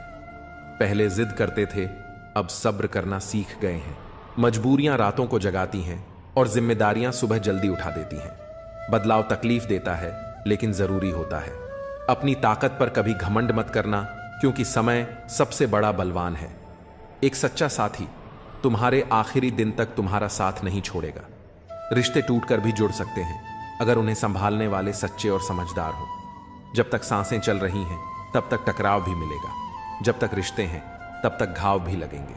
पहले जिद करते थे, अब सब्र करना सीख गए हैं। मजबूरियां रातों को जगाती हैं और जिम्मेदारियां सुबह जल्दी उठा देती हैं। बदलाव तकलीफ देता है, लेकिन जरूरी होता है। अपनी ताकत पर कभी घमंड मत करना, क्योंकि समय सबसे बड़ा बलवान है। एक सच्चा साथी तुम्हारे आखिरी दिन तक तुम्हारा साथ नहीं छोड़ेगा। रिश्ते टूटकर भी जुड़ सकते हैं, अगर उन्हें संभालने वाले सच्चे और समझदार हो। जब तक सांसें चल रही हैं, तब तक टकराव भी मिलेगा। जब तक रिश्ते हैं, तब तक घाव भी लगेंगे।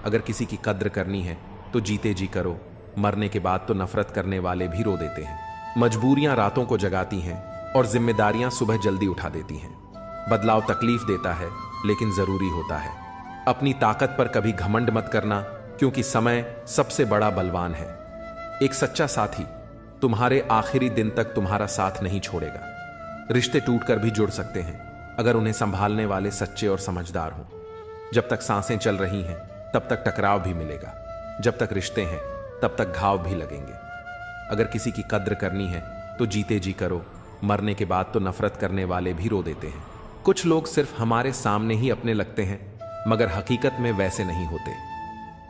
अगर किसी की कद्र करनी है तो जीते जी करो, मरने के बाद तो नफरत करने वाले भी रो देते हैं। मजबूरियां रातों को जगाती हैं और जिम्मेदारियां सुबह जल्दी उठा देती हैं। बदलाव तकलीफ देता है, लेकिन जरूरी होता है। अपनी ताकत पर कभी घमंड मत करना, क्योंकि समय सबसे बड़ा बलवान है। एक सच्चा साथी तुम्हारे आखिरी दिन तक तुम्हारा साथ नहीं छोड़ेगा। रिश्ते टूटकर भी जुड़ सकते हैं, अगर उन्हें संभालने वाले सच्चे और समझदार हों। जब तक सांसें चल रही हैं, तब तक टकराव भी मिलेगा। जब तक रिश्ते हैं, तब तक घाव भी लगेंगे। अगर किसी की कद्र करनी है तो जीते जी करो, मरने के बाद तो नफरत करने वाले भी रो देते हैं। कुछ लोग सिर्फ हमारे सामने ही अपने लगते हैं, मगर हकीकत में वैसे नहीं होते।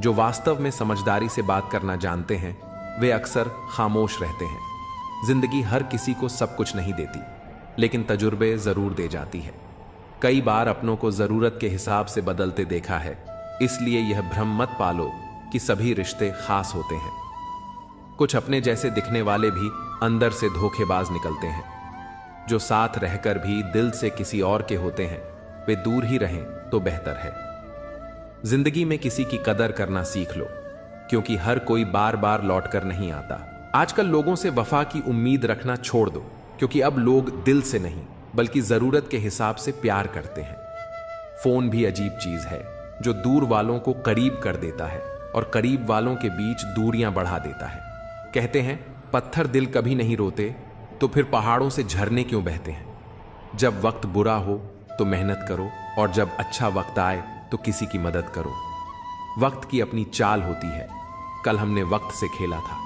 जो वास्तव में समझदारी से बात करना जानते हैं, वे अक्सर खामोश रहते हैं। जिंदगी हर किसी को सब कुछ नहीं देती, लेकिन तजुर्बे जरूर दे जाती है। कई बार अपनों को जरूरत के हिसाब से बदलते देखा है, इसलिए यह भ्रम मत पालो कि सभी रिश्ते खास होते हैं। कुछ अपने जैसे दिखने वाले भी अंदर से धोखेबाज निकलते हैं। जो साथ रहकर भी दिल से किसी और के होते हैं, वे दूर ही रहें तो बेहतर है। जिंदगी में किसी की कदर करना सीख लो, क्योंकि हर कोई बार बार लौट कर नहीं आता। आजकल लोगों से वफा की उम्मीद रखना छोड़ दो, क्योंकि अब लोग दिल से नहीं बल्कि जरूरत के हिसाब से प्यार करते हैं। फोन भी अजीब चीज है, जो दूर वालों को करीब कर देता है और करीब वालों के बीच दूरियां बढ़ा देता है। कहते हैं पत्थर दिल कभी नहीं रोते, तो फिर पहाड़ों से झरने क्यों बहते हैं। जब वक्त बुरा हो तो मेहनत करो, और जब अच्छा वक्त आए तो किसी की मदद करो। वक्त की अपनी चाल होती है। कल हमने वक्त से खेला था,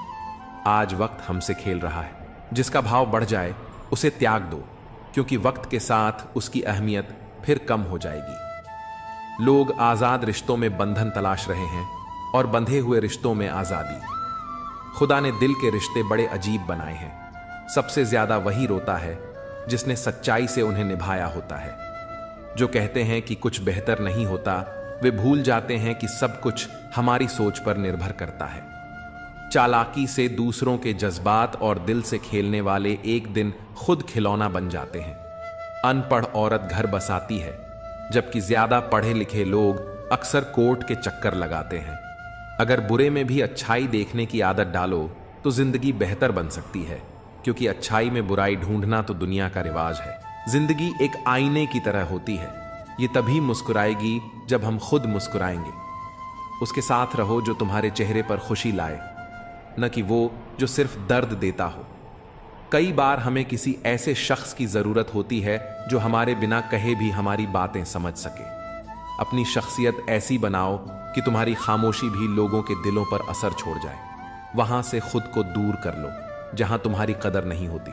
आज वक्त हमसे खेल रहा है। जिसका भाव बढ़ जाए उसे त्याग दो, क्योंकि वक्त के साथ उसकी अहमियत फिर कम हो जाएगी। लोग आजाद रिश्तों में बंधन तलाश रहे हैं और बंधे हुए रिश्तों में आजादी। खुदा ने दिल के रिश्ते बड़े अजीब बनाए हैं। सबसे ज्यादा वही रोता है जिसने सच्चाई से उन्हें निभाया होता है। जो कहते हैं कि कुछ बेहतर नहीं होता, वे भूल जाते हैं कि सब कुछ हमारी सोच पर निर्भर करता है। चालाकी से दूसरों के जज्बात और दिल से खेलने वाले एक दिन खुद खिलौना बन जाते हैं। अनपढ़ औरत घर बसाती है, जबकि ज्यादा पढ़े लिखे लोग अक्सर कोर्ट के चक्कर लगाते हैं। अगर बुरे में भी अच्छाई देखने की आदत डालो तो जिंदगी बेहतर बन सकती है, क्योंकि अच्छाई में बुराई ढूंढना तो दुनिया का रिवाज है। जिंदगी एक आईने की तरह होती है, ये तभी मुस्कुराएगी जब हम खुद मुस्कुराएंगे। उसके साथ रहो जो तुम्हारे चेहरे पर खुशी लाए, न कि वो जो सिर्फ दर्द देता हो। कई बार हमें किसी ऐसे शख्स की जरूरत होती है जो हमारे बिना कहे भी हमारी बातें समझ सके। अपनी शख्सियत ऐसी बनाओ कि तुम्हारी खामोशी भी लोगों के दिलों पर असर छोड़ जाए। वहां से खुद को दूर कर लो जहां तुम्हारी कदर नहीं होती।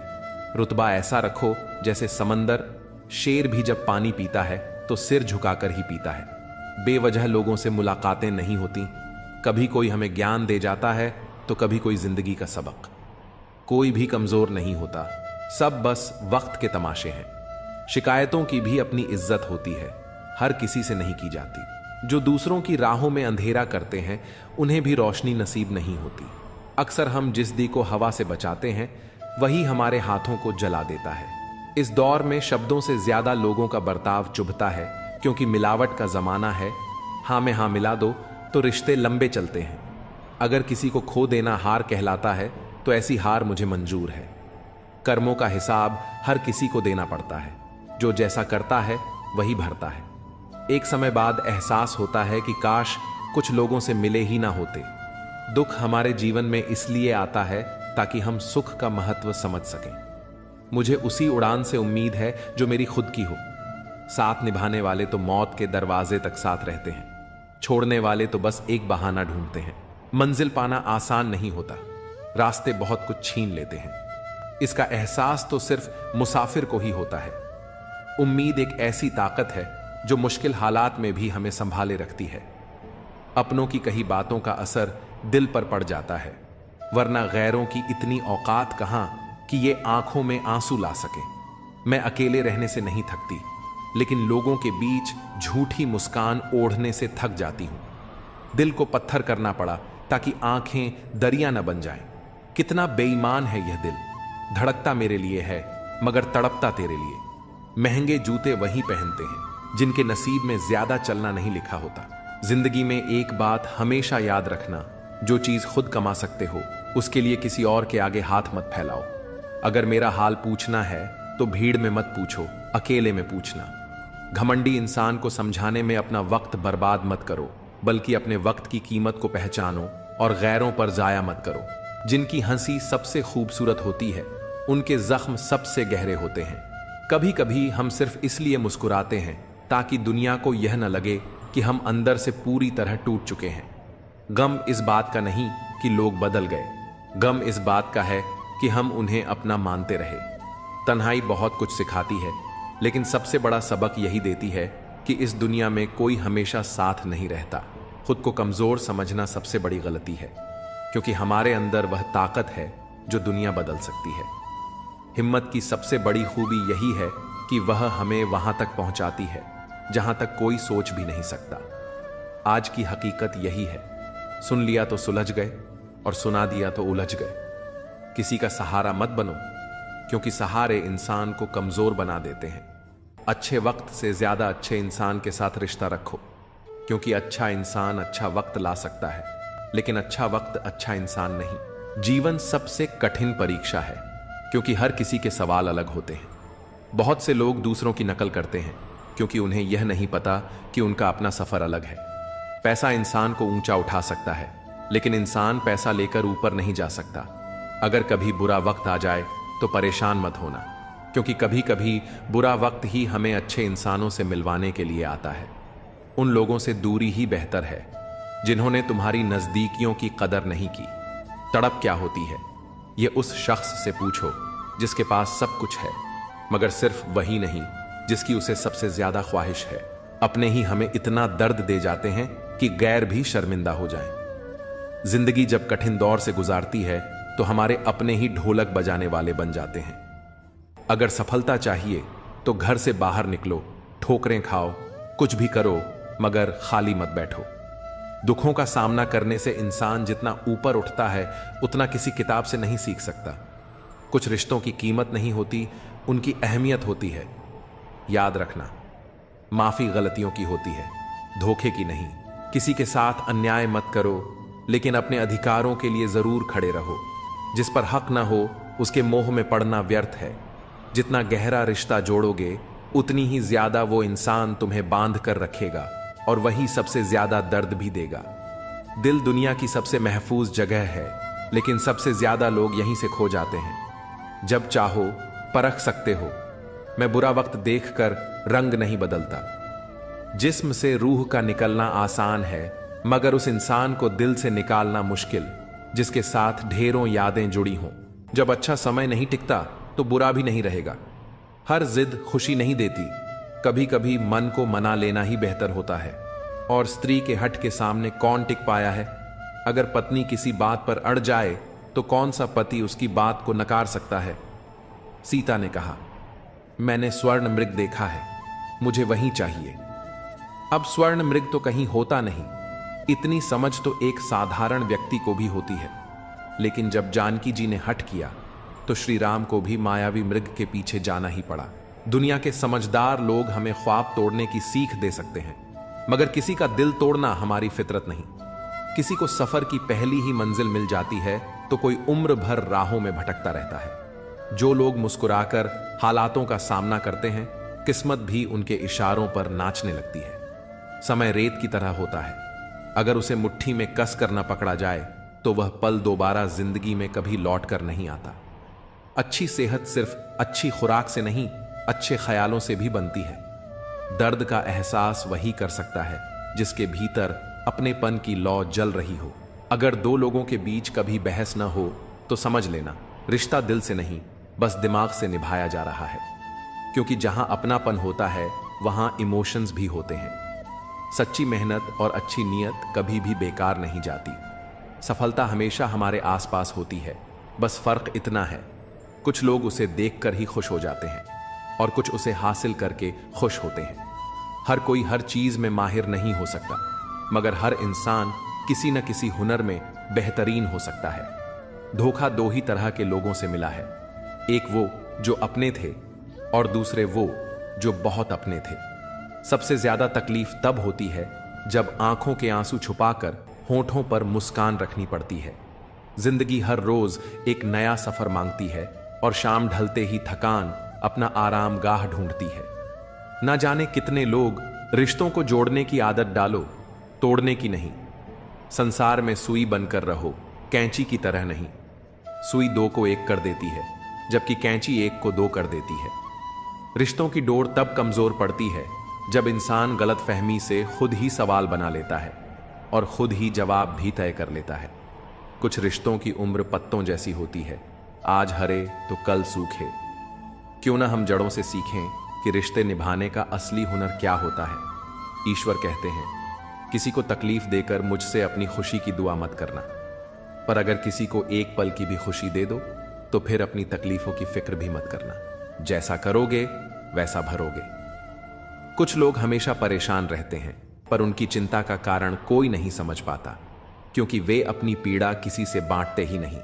रुतबा ऐसा रखो जैसे समंदर। शेर भी जब पानी पीता है तो सिर झुकाकर ही पीता है। बेवजह लोगों से मुलाकातें नहीं होती। कभी कोई हमें ज्ञान दे जाता है तो कभी कोई जिंदगी का सबक। कोई भी कमजोर नहीं होता, सब बस वक्त के तमाशे हैं। शिकायतों की भी अपनी इज्जत होती है, हर किसी से नहीं की जाती। जो दूसरों की राहों में अंधेरा करते हैं उन्हें भी रोशनी नसीब नहीं होती। अक्सर हम जिस दी को हवा से बचाते हैं वही हमारे हाथों को जला देता है। इस दौर में शब्दों से ज्यादा लोगों का बर्ताव चुभता है, क्योंकि मिलावट का जमाना है। हाँ में हाँ मिला दो तो रिश्ते लंबे चलते हैं। अगर किसी को खो देना हार कहलाता है तो ऐसी हार मुझे मंजूर है। कर्मों का हिसाब हर किसी को देना पड़ता है। जो जैसा करता है वही भरता है। एक समय बाद एहसास होता है कि काश कुछ लोगों से मिले ही ना होते। दुख हमारे जीवन में इसलिए आता है ताकि हम सुख का महत्व समझ सकें। मुझे उसी उड़ान से उम्मीद है जो मेरी खुद की हो। साथ निभाने वाले तो मौत के दरवाजे तक साथ रहते हैं, छोड़ने वाले तो बस एक बहाना ढूंढते हैं। मंजिल पाना आसान नहीं होता, रास्ते बहुत कुछ छीन लेते हैं। इसका एहसास तो सिर्फ मुसाफिर को ही होता है। उम्मीद एक ऐसी ताकत है जो मुश्किल हालात में भी हमें संभाले रखती है। अपनों की कही बातों का असर दिल पर पड़ जाता है, वरना गैरों की इतनी औकात कहां कि ये आंखों में आंसू ला सके। मैं अकेले रहने से नहीं थकती, लेकिन लोगों के बीच झूठी मुस्कान ओढ़ने से थक जाती हूं। दिल को पत्थर करना पड़ा ताकि आंखें दरिया न बन जाएं। कितना बेईमान है यह दिल, धड़कता मेरे लिए है मगर तड़पता तेरे लिए। महंगे जूते वही पहनते हैं जिनके नसीब में ज्यादा चलना नहीं लिखा होता। जिंदगी में एक बात हमेशा याद रखना, जो चीज खुद कमा सकते हो उसके लिए किसी और के आगे हाथ मत फैलाओ। अगर मेरा हाल पूछना है तो भीड़ में मत पूछो, अकेले में पूछना। घमंडी इंसान को समझाने में अपना वक्त बर्बाद मत करो, बल्कि अपने वक्त की कीमत को पहचानो और गैरों पर जाया मत करो। जिनकी हंसी सबसे खूबसूरत होती है उनके जख्म सबसे गहरे होते हैं। कभी कभी हम सिर्फ इसलिए मुस्कुराते हैं ताकि दुनिया को यह न लगे कि हम अंदर से पूरी तरह टूट चुके हैं। गम इस बात का नहीं कि लोग बदल गए, गम इस बात का है कि हम उन्हें अपना मानते रहे। तन्हाई बहुत कुछ सिखाती है, लेकिन सबसे बड़ा सबक यही देती है कि इस दुनिया में कोई हमेशा साथ नहीं रहता। खुद को कमजोर समझना सबसे बड़ी गलती है, क्योंकि हमारे अंदर वह ताकत है जो दुनिया बदल सकती है। हिम्मत की सबसे बड़ी खूबी यही है कि वह हमें वहां तक पहुंचाती है जहां तक कोई सोच भी नहीं सकता। आज की हकीकत यही है, सुन लिया तो सुलझ गए और सुना दिया तो उलझ गए। किसी का सहारा मत बनो, क्योंकि सहारे इंसान को कमजोर बना देते हैं। अच्छे वक्त से ज्यादा अच्छे इंसान के साथ रिश्ता रखो, क्योंकि अच्छा इंसान अच्छा वक्त ला सकता है, लेकिन अच्छा वक्त अच्छा इंसान नहीं। जीवन सबसे कठिन परीक्षा है, क्योंकि हर किसी के सवाल अलग होते हैं। बहुत से लोग दूसरों की नकल करते हैं क्योंकि उन्हें यह नहीं पता कि उनका अपना सफर अलग है। पैसा इंसान को ऊंचा उठा सकता है, लेकिन इंसान पैसा लेकर ऊपर नहीं जा सकता। अगर कभी बुरा वक्त आ जाए तो परेशान मत होना, क्योंकि कभी कभी बुरा वक्त ही हमें अच्छे इंसानों से मिलवाने के लिए आता है। उन लोगों से दूरी ही बेहतर है जिन्होंने तुम्हारी नजदीकियों की कदर नहीं की। तड़प क्या होती है ये उस शख्स से पूछो जिसके पास सब कुछ है, मगर सिर्फ वही नहीं जिसकी उसे सबसे ज्यादा ख्वाहिश है। अपने ही हमें इतना दर्द दे जाते हैं कि गैर भी शर्मिंदा हो जाएं। जिंदगी जब कठिन दौर से गुजारती है तो हमारे अपने ही ढोलक बजाने वाले बन जाते हैं। अगर सफलता चाहिए तो घर से बाहर निकलो, ठोकरें खाओ, कुछ भी करो, मगर खाली मत बैठो। दुखों का सामना करने से इंसान जितना ऊपर उठता है उतना किसी किताब से नहीं सीख सकता। कुछ रिश्तों की कीमत नहीं होती, उनकी अहमियत होती है। याद रखना, माफी गलतियों की होती है, धोखे की नहीं। किसी के साथ अन्याय मत करो, लेकिन अपने अधिकारों के लिए जरूर खड़े रहो। जिस पर हक ना हो उसके मोह में पड़ना व्यर्थ है। जितना गहरा रिश्ता जोड़ोगे उतनी ही ज्यादा वो इंसान तुम्हें बांध कर रखेगा, और वही सबसे ज्यादा दर्द भी देगा। दिल दुनिया की सबसे महफूज जगह है, लेकिन सबसे ज्यादा लोग यहीं से खो जाते हैं। जब चाहो परख सकते हो। मैं बुरा वक्त देखकर रंग नहीं बदलता। जिस्म से रूह का निकलना आसान है, मगर उस इंसान को दिल से निकालना मुश्किल जिसके साथ ढेरों यादें जुड़ी हों। जब अच्छा समय नहीं टिकता तो बुरा भी नहीं रहेगा। हर जिद खुशी नहीं देती, कभी कभी मन को मना लेना ही बेहतर होता है। और स्त्री के हट के सामने कौन टिक पाया है? अगर पत्नी किसी बात पर अड़ जाए तो कौन सा पति उसकी बात को नकार सकता है? सीता ने कहा, मैंने स्वर्ण मृग देखा है, मुझे वही चाहिए। अब स्वर्ण मृग तो कहीं होता नहीं। इतनी समझ तो एक साधारण व्यक्ति को भी होती है। लेकिन जब जानकी जी ने हट किया तो श्री राम को भी मायावी मृग के पीछे जाना ही पड़ा। दुनिया के समझदार लोग हमें ख्वाब तोड़ने की सीख दे सकते हैं, मगर किसी का दिल तोड़ना हमारी फितरत नहीं। किसी को सफर की पहली ही मंजिल मिल जाती है तो कोई उम्र भर राहों में भटकता रहता है। जो लोग मुस्कुराकर हालातों का सामना करते हैं, किस्मत भी उनके इशारों पर नाचने लगती है। समय रेत की तरह होता है, अगर उसे मुट्ठी में कस कर न पकड़ा जाए तो वह पल दोबारा जिंदगी में कभी लौट कर नहीं आता। अच्छी सेहत सिर्फ अच्छी खुराक से नहीं, अच्छे ख्यालों से भी बनती है। दर्द का एहसास वही कर सकता है जिसके भीतर अपनेपन की लौ जल रही हो। अगर दो लोगों के बीच कभी बहस न हो तो समझ लेना रिश्ता दिल से नहीं, बस दिमाग से निभाया जा रहा है। क्योंकि जहां अपनापन होता है वहां इमोशंस भी होते हैं। सच्ची मेहनत और अच्छी नियत कभी भी बेकार नहीं जाती। सफलता हमेशा हमारे आसपास होती है, बस फर्क इतना है, कुछ लोग उसे देखकर ही खुश हो जाते हैं और कुछ उसे हासिल करके खुश होते हैं। हर कोई हर चीज में माहिर नहीं हो सकता, मगर हर इंसान किसी न किसी हुनर में बेहतरीन हो सकता है। धोखा दो ही तरह के लोगों से मिला है, एक वो जो अपने थे और दूसरे वो जो बहुत अपने थे। सबसे ज्यादा तकलीफ तब होती है जब आंखों के आंसू छुपाकर होठों पर मुस्कान रखनी पड़ती है। जिंदगी हर रोज एक नया सफर मांगती है और शाम ढलते ही थकान अपना आराम गाह ढूंढती है। ना जाने कितने लोग रिश्तों को जोड़ने की आदत डालो, तोड़ने की नहीं। संसार में सुई बनकर रहो, कैंची की तरह नहीं। सुई दो को एक कर देती है, जबकि कैंची एक को दो कर देती है। रिश्तों की डोर तब कमजोर पड़ती है जब इंसान गलतफहमी से खुद ही सवाल बना लेता है और खुद ही जवाब भी तय कर लेता है। कुछ रिश्तों की उम्र पत्तों जैसी होती है, आज हरे तो कल सूखे। क्यों ना हम जड़ों से सीखें कि रिश्ते निभाने का असली हुनर क्या होता है। ईश्वर कहते हैं, किसी को तकलीफ देकर मुझसे अपनी खुशी की दुआ मत करना, पर अगर किसी को एक पल की भी खुशी दे दो तो फिर अपनी तकलीफों की फिक्र भी मत करना। जैसा करोगे वैसा भरोगे। कुछ लोग हमेशा परेशान रहते हैं, पर उनकी चिंता का कारण कोई नहीं समझ पाता, क्योंकि वे अपनी पीड़ा किसी से बांटते ही नहीं।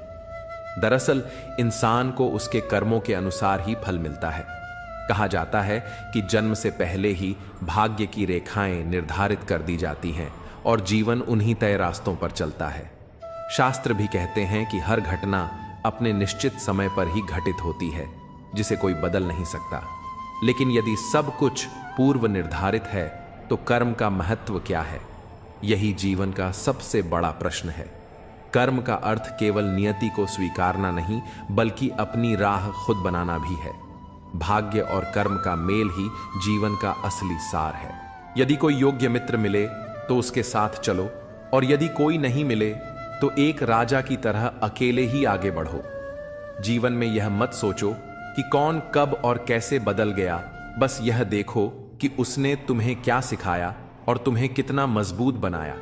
दरअसल इंसान को उसके कर्मों के अनुसार ही फल मिलता है। कहा जाता है कि जन्म से पहले ही भाग्य की रेखाएं निर्धारित कर दी जाती हैं और जीवन उन्हीं तय रास्तों पर चलता है। शास्त्र भी कहते हैं कि हर घटना अपने निश्चित समय पर ही घटित होती है, जिसे कोई बदल नहीं सकता। लेकिन यदि सब कुछ पूर्व निर्धारित है तो कर्म का महत्व क्या है? यही जीवन का सबसे बड़ा प्रश्न है। कर्म का अर्थ केवल नियति को स्वीकारना नहीं, बल्कि अपनी राह खुद बनाना भी है। भाग्य और कर्म का मेल ही जीवन का असली सार है। यदि कोई योग्य मित्र मिले तो उसके साथ चलो, और यदि कोई नहीं मिले तो एक राजा की तरह अकेले ही आगे बढ़ो। जीवन में यह मत सोचो कि कौन कब और कैसे बदल गया, बस यह देखो कि उसने तुम्हें क्या सिखाया और तुम्हें कितना मजबूत बनाया।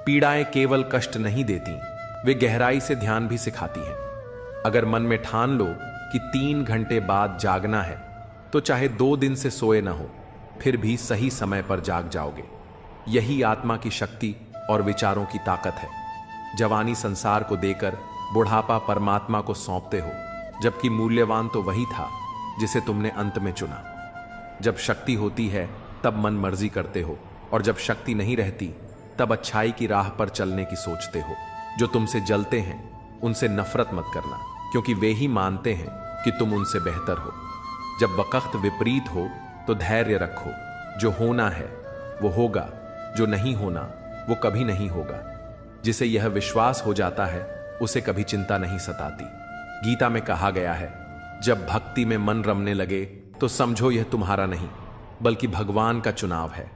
पीड़ाएं केवल कष्ट नहीं देती, वे गहराई से ध्यान भी सिखाती हैं। अगर मन में ठान लो कि 3 घंटे बाद जागना है, तो चाहे 2 दिन से सोए ना हो, फिर भी सही समय पर जाग जाओगे। यही आत्मा की शक्ति और विचारों की ताकत है। जवानी संसार को देकर बुढ़ापा परमात्मा को सौंपते हो, जबकि मूल्यवान तो वही था जिसे तुमने अंत में चुना। जब शक्ति होती है तब मन मर्जी करते हो, और जब शक्ति नहीं रहती तब अच्छाई की राह पर चलने की सोचते हो। जो तुमसे जलते हैं उनसे नफरत मत करना, क्योंकि वे ही मानते हैं कि तुम उनसे बेहतर हो। जब वक्त विपरीत हो तो धैर्य रखो। जो होना है वो होगा, जो नहीं होना वो कभी नहीं होगा। जिसे यह विश्वास हो जाता है उसे कभी चिंता नहीं सताती। गीता में कहा गया है, जब भक्ति में मन रमने लगे तो समझो यह तुम्हारा नहीं बल्कि भगवान का चुनाव है।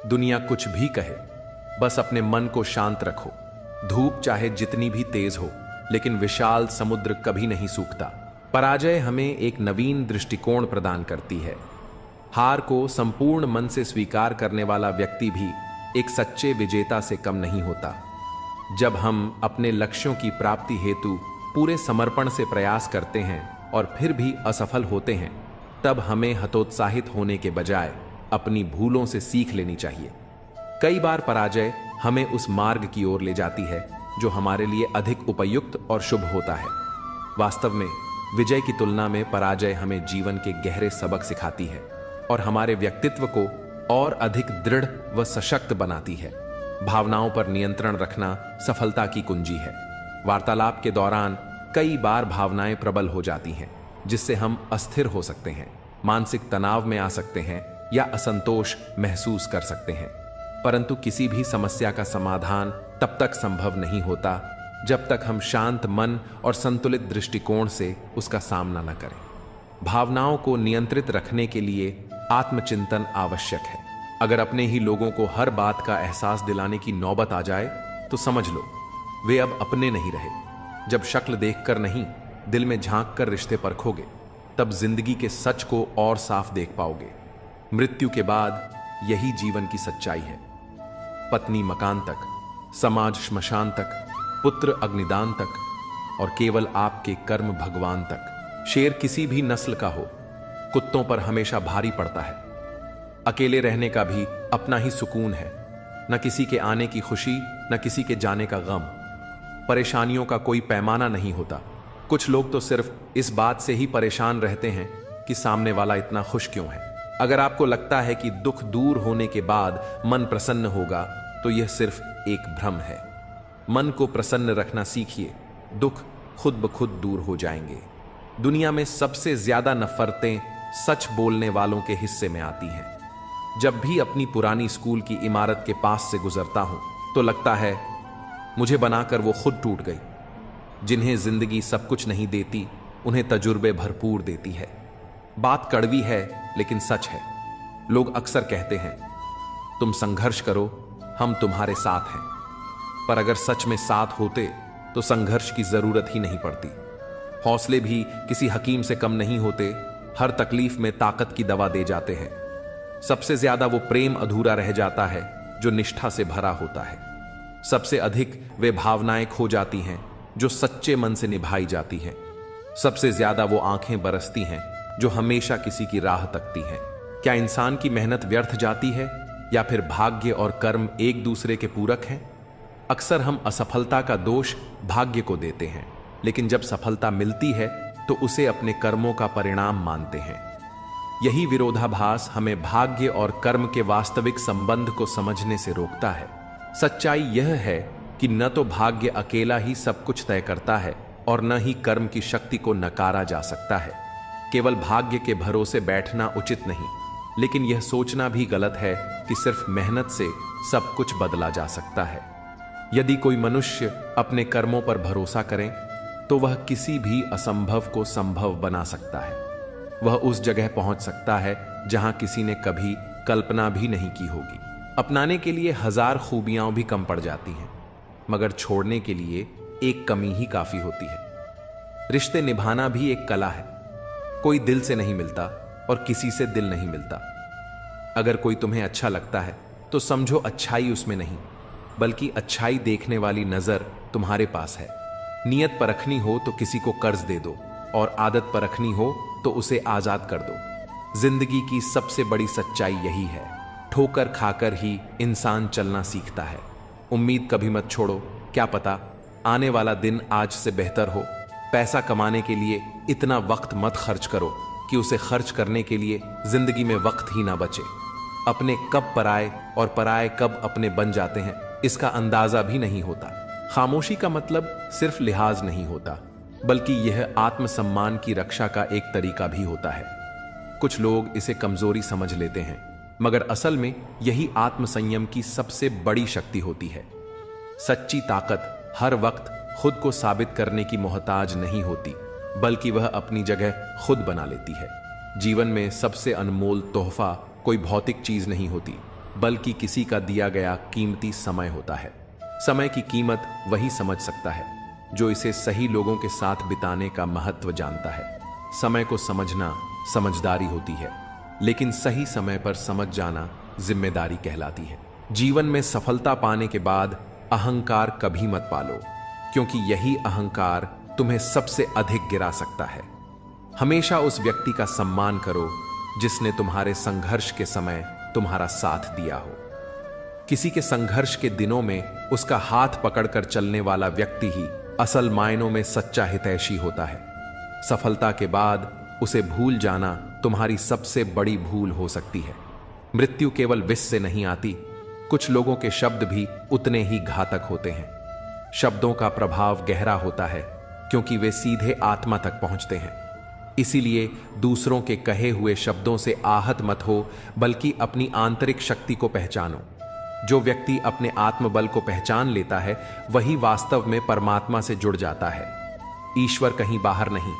दुनिया कुछ भी कहे, बस अपने मन को शांत रखो। धूप चाहे जितनी भी तेज हो, लेकिन विशाल समुद्र कभी नहीं सूखता। पराजय हमें एक नवीन दृष्टिकोण प्रदान करती है। हार को संपूर्ण मन से स्वीकार करने वाला व्यक्ति भी एक सच्चे विजेता से कम नहीं होता। जब हम अपने लक्ष्यों की प्राप्ति हेतु पूरे समर्पण से प्रयास करते हैं और फिर भी असफल होते हैं, तब हमें हतोत्साहित होने के बजाय अपनी भूलों से सीख लेनी चाहिए। कई बार पराजय हमें उस मार्ग की ओर ले जाती है जो हमारे लिए अधिक उपयुक्त और शुभ होता है। वास्तव में विजय की तुलना में पराजय हमें जीवन के गहरे सबक सिखाती है और हमारे व्यक्तित्व को और अधिक दृढ़ व सशक्त बनाती है। भावनाओं पर नियंत्रण रखना सफलता की कुंजी है। वार्तालाप के दौरान कई बार भावनाएं प्रबल हो जाती हैं, जिससे हम अस्थिर हो सकते हैं, मानसिक तनाव में आ सकते हैं या असंतोष महसूस कर सकते हैं। परंतु किसी भी समस्या का समाधान तब तक संभव नहीं होता जब तक हम शांत मन और संतुलित दृष्टिकोण से उसका सामना न करें। भावनाओं को नियंत्रित रखने के लिए आत्मचिंतन आवश्यक है। अगर अपने ही लोगों को हर बात का एहसास दिलाने की नौबत आ जाए तो समझ लो वे अब अपने नहीं रहे। जब शक्ल देखकर नहीं, दिल में झांक कर रिश्ते परखोगे, तब जिंदगी के सच को और साफ देख पाओगे। मृत्यु के बाद यही जीवन की सच्चाई है। पत्नी मकान तक, समाज श्मशान तक, पुत्र अग्निदान तक और केवल आपके कर्म भगवान तक। शेर किसी भी नस्ल का हो, कुत्तों पर हमेशा भारी पड़ता है। अकेले रहने का भी अपना ही सुकून है। न किसी के आने की खुशी, न किसी के जाने का गम। परेशानियों का कोई पैमाना नहीं होता। कुछ लोग तो सिर्फ इस बात से ही परेशान रहते हैं कि सामने वाला इतना खुश क्यों है। अगर आपको लगता है कि दुख दूर होने के बाद मन प्रसन्न होगा, तो यह सिर्फ एक भ्रम है। मन को प्रसन्न रखना सीखिए, दुख खुद ब खुद दूर हो जाएंगे। दुनिया में सबसे ज्यादा नफरतें सच बोलने वालों के हिस्से में आती हैं। जब भी अपनी पुरानी स्कूल की इमारत के पास से गुजरता हूं तो लगता है मुझे बनाकर वो खुद टूट गई। जिन्हें जिंदगी सब कुछ नहीं देती, उन्हें तजुर्बे भरपूर देती है। बात कड़वी है लेकिन सच है। लोग अक्सर कहते हैं, तुम संघर्ष करो, हम तुम्हारे साथ हैं। पर अगर सच में साथ होते तो संघर्ष की जरूरत ही नहीं पड़ती। हौसले भी किसी हकीम से कम नहीं होते, हर तकलीफ में ताकत की दवा दे जाते हैं। सबसे ज्यादा वो प्रेम अधूरा रह जाता है जो निष्ठा से भरा होता है। सबसे अधिक वे भावनाएं खो जाती हैं जो सच्चे मन से निभाई जाती हैं। सबसे ज्यादा वो आंखें बरसती हैं जो हमेशा किसी की राह तकती हैं। क्या इंसान की मेहनत व्यर्थ जाती है या फिर भाग्य और कर्म एक दूसरे के पूरक हैं? अक्सर हम असफलता का दोष भाग्य को देते हैं, लेकिन जब सफलता मिलती है तो उसे अपने कर्मों का परिणाम मानते हैं। यही विरोधाभास हमें भाग्य और कर्म के वास्तविक संबंध को समझने से रोकता है। सच्चाई यह है कि न तो भाग्य अकेला ही सब कुछ तय करता है और न ही कर्म की शक्ति को नकारा जा सकता है। केवल भाग्य के भरोसे बैठना उचित नहीं, लेकिन यह सोचना भी गलत है कि सिर्फ मेहनत से सब कुछ बदला जा सकता है। यदि कोई मनुष्य अपने कर्मों पर भरोसा करे तो वह किसी भी असंभव को संभव बना सकता है। वह उस जगह पहुंच सकता है जहां किसी ने कभी कल्पना भी नहीं की होगी। अपनाने के लिए हजार खूबियां भी कम पड़ जाती हैं, मगर छोड़ने के लिए एक कमी ही काफी होती है। रिश्ते निभाना भी एक कला है। कोई दिल से नहीं मिलता और किसी से दिल नहीं मिलता। अगर कोई तुम्हें अच्छा लगता है तो समझो अच्छाई उसमें नहीं, बल्कि अच्छाई देखने वाली नजर तुम्हारे पास है। नियत परखनी हो तो किसी को कर्ज दे दो, और आदत परखनी हो तो उसे आजाद कर दो। जिंदगी की सबसे बड़ी सच्चाई यही है। ठोकर खाकर ही इंसान चलना सीखता है। उम्मीद कभी मत छोड़ो, क्या पता आने वाला दिन आज से बेहतर हो। पैसा कमाने के लिए इतना वक्त मत खर्च करो कि उसे खर्च करने के लिए जिंदगी में वक्त ही ना बचे। अपने कब पराए और पराए कब अपने बन जाते हैं इसका अंदाजा भी नहीं होता। खामोशी का मतलब सिर्फ लिहाज नहीं होता, बल्कि यह आत्मसम्मान की रक्षा का एक तरीका भी होता है। कुछ लोग इसे कमजोरी समझ लेते हैं, मगर असल में यही आत्मसंयम की सबसे बड़ी शक्ति होती है। सच्ची ताकत हर वक्त खुद को साबित करने की मोहताज नहीं होती, बल्कि वह अपनी जगह खुद बना लेती है। जीवन में सबसे अनमोल तोहफा कोई भौतिक चीज नहीं होती, बल्कि किसी का दिया गया कीमती समय होता है। समय की कीमत वही समझ सकता है जो इसे सही लोगों के साथ बिताने का महत्व जानता है। समय को समझना समझदारी होती है, लेकिन सही समय पर समझ जाना जिम्मेदारी कहलाती है। जीवन में सफलता पाने के बाद अहंकार कभी मत पालो, क्योंकि यही अहंकार तुम्हें सबसे अधिक गिरा सकता है। हमेशा उस व्यक्ति का सम्मान करो जिसने तुम्हारे संघर्ष के समय तुम्हारा साथ दिया हो। किसी के संघर्ष के दिनों में उसका हाथ पकड़कर चलने वाला व्यक्ति ही असल मायनों में सच्चा हितैषी होता है। सफलता के बाद उसे भूल जाना तुम्हारी सबसे बड़ी भूल हो सकती है। मृत्यु केवल विष से नहीं आती, कुछ लोगों के शब्द भी उतने ही घातक होते हैं। शब्दों का प्रभाव गहरा होता है, क्योंकि वे सीधे आत्मा तक पहुंचते हैं। इसीलिए दूसरों के कहे हुए शब्दों से आहत मत हो, बल्कि अपनी आंतरिक शक्ति को पहचानो। जो व्यक्ति अपने आत्मबल को पहचान लेता है, वही वास्तव में परमात्मा से जुड़ जाता है। ईश्वर कहीं बाहर नहीं,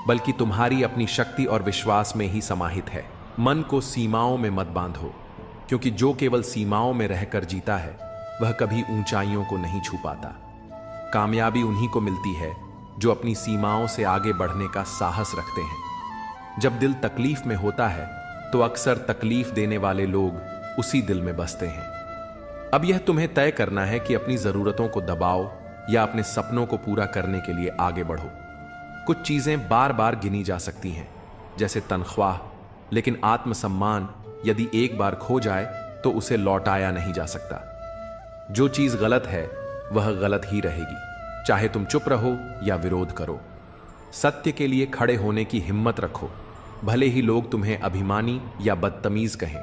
बल्कि तुम्हारी अपनी शक्ति और विश्वास में ही समाहित है। मन को सीमाओं में मत बांधो, क्योंकि जो केवल सीमाओं में रहकर जीता है, वह कभी ऊंचाइयों को नहीं छू पाता। कामयाबी उन्हीं को मिलती है जो अपनी सीमाओं से आगे बढ़ने का साहस रखते हैं। जब दिल तकलीफ में होता है, तो अक्सर तकलीफ देने वाले लोग उसी दिल में बसते हैं। अब यह तुम्हें तय करना है कि अपनी जरूरतों को दबाओ या अपने सपनों को पूरा करने के लिए आगे बढ़ो। कुछ चीजें बार बार गिनी जा सकती हैं, जैसे तनख्वाह, लेकिन आत्मसम्मान यदि एक बार खो जाए तो उसे लौटाया नहीं जा सकता। जो चीज गलत है वह गलत ही रहेगी, चाहे तुम चुप रहो या विरोध करो। सत्य के लिए खड़े होने की हिम्मत रखो, भले ही लोग तुम्हें अभिमानी या बदतमीज कहें।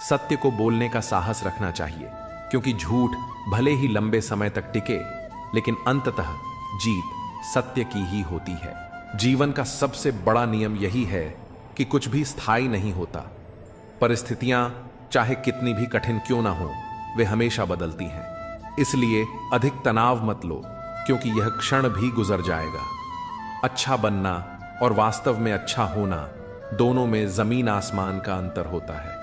सत्य को बोलने का साहस रखना चाहिए, क्योंकि झूठ भले ही लंबे समय तक टिके, लेकिन अंततः जीत सत्य की ही होती है। जीवन का सबसे बड़ा नियम यही है कि कुछ भी स्थायी नहीं होता। परिस्थितियां चाहे कितनी भी कठिन क्यों ना हो, वे हमेशा बदलती हैं। इसलिए अधिक तनाव मत लो, क्योंकि यह क्षण भी गुजर जाएगा। अच्छा बनना और वास्तव में अच्छा होना, दोनों में जमीन आसमान का अंतर होता है।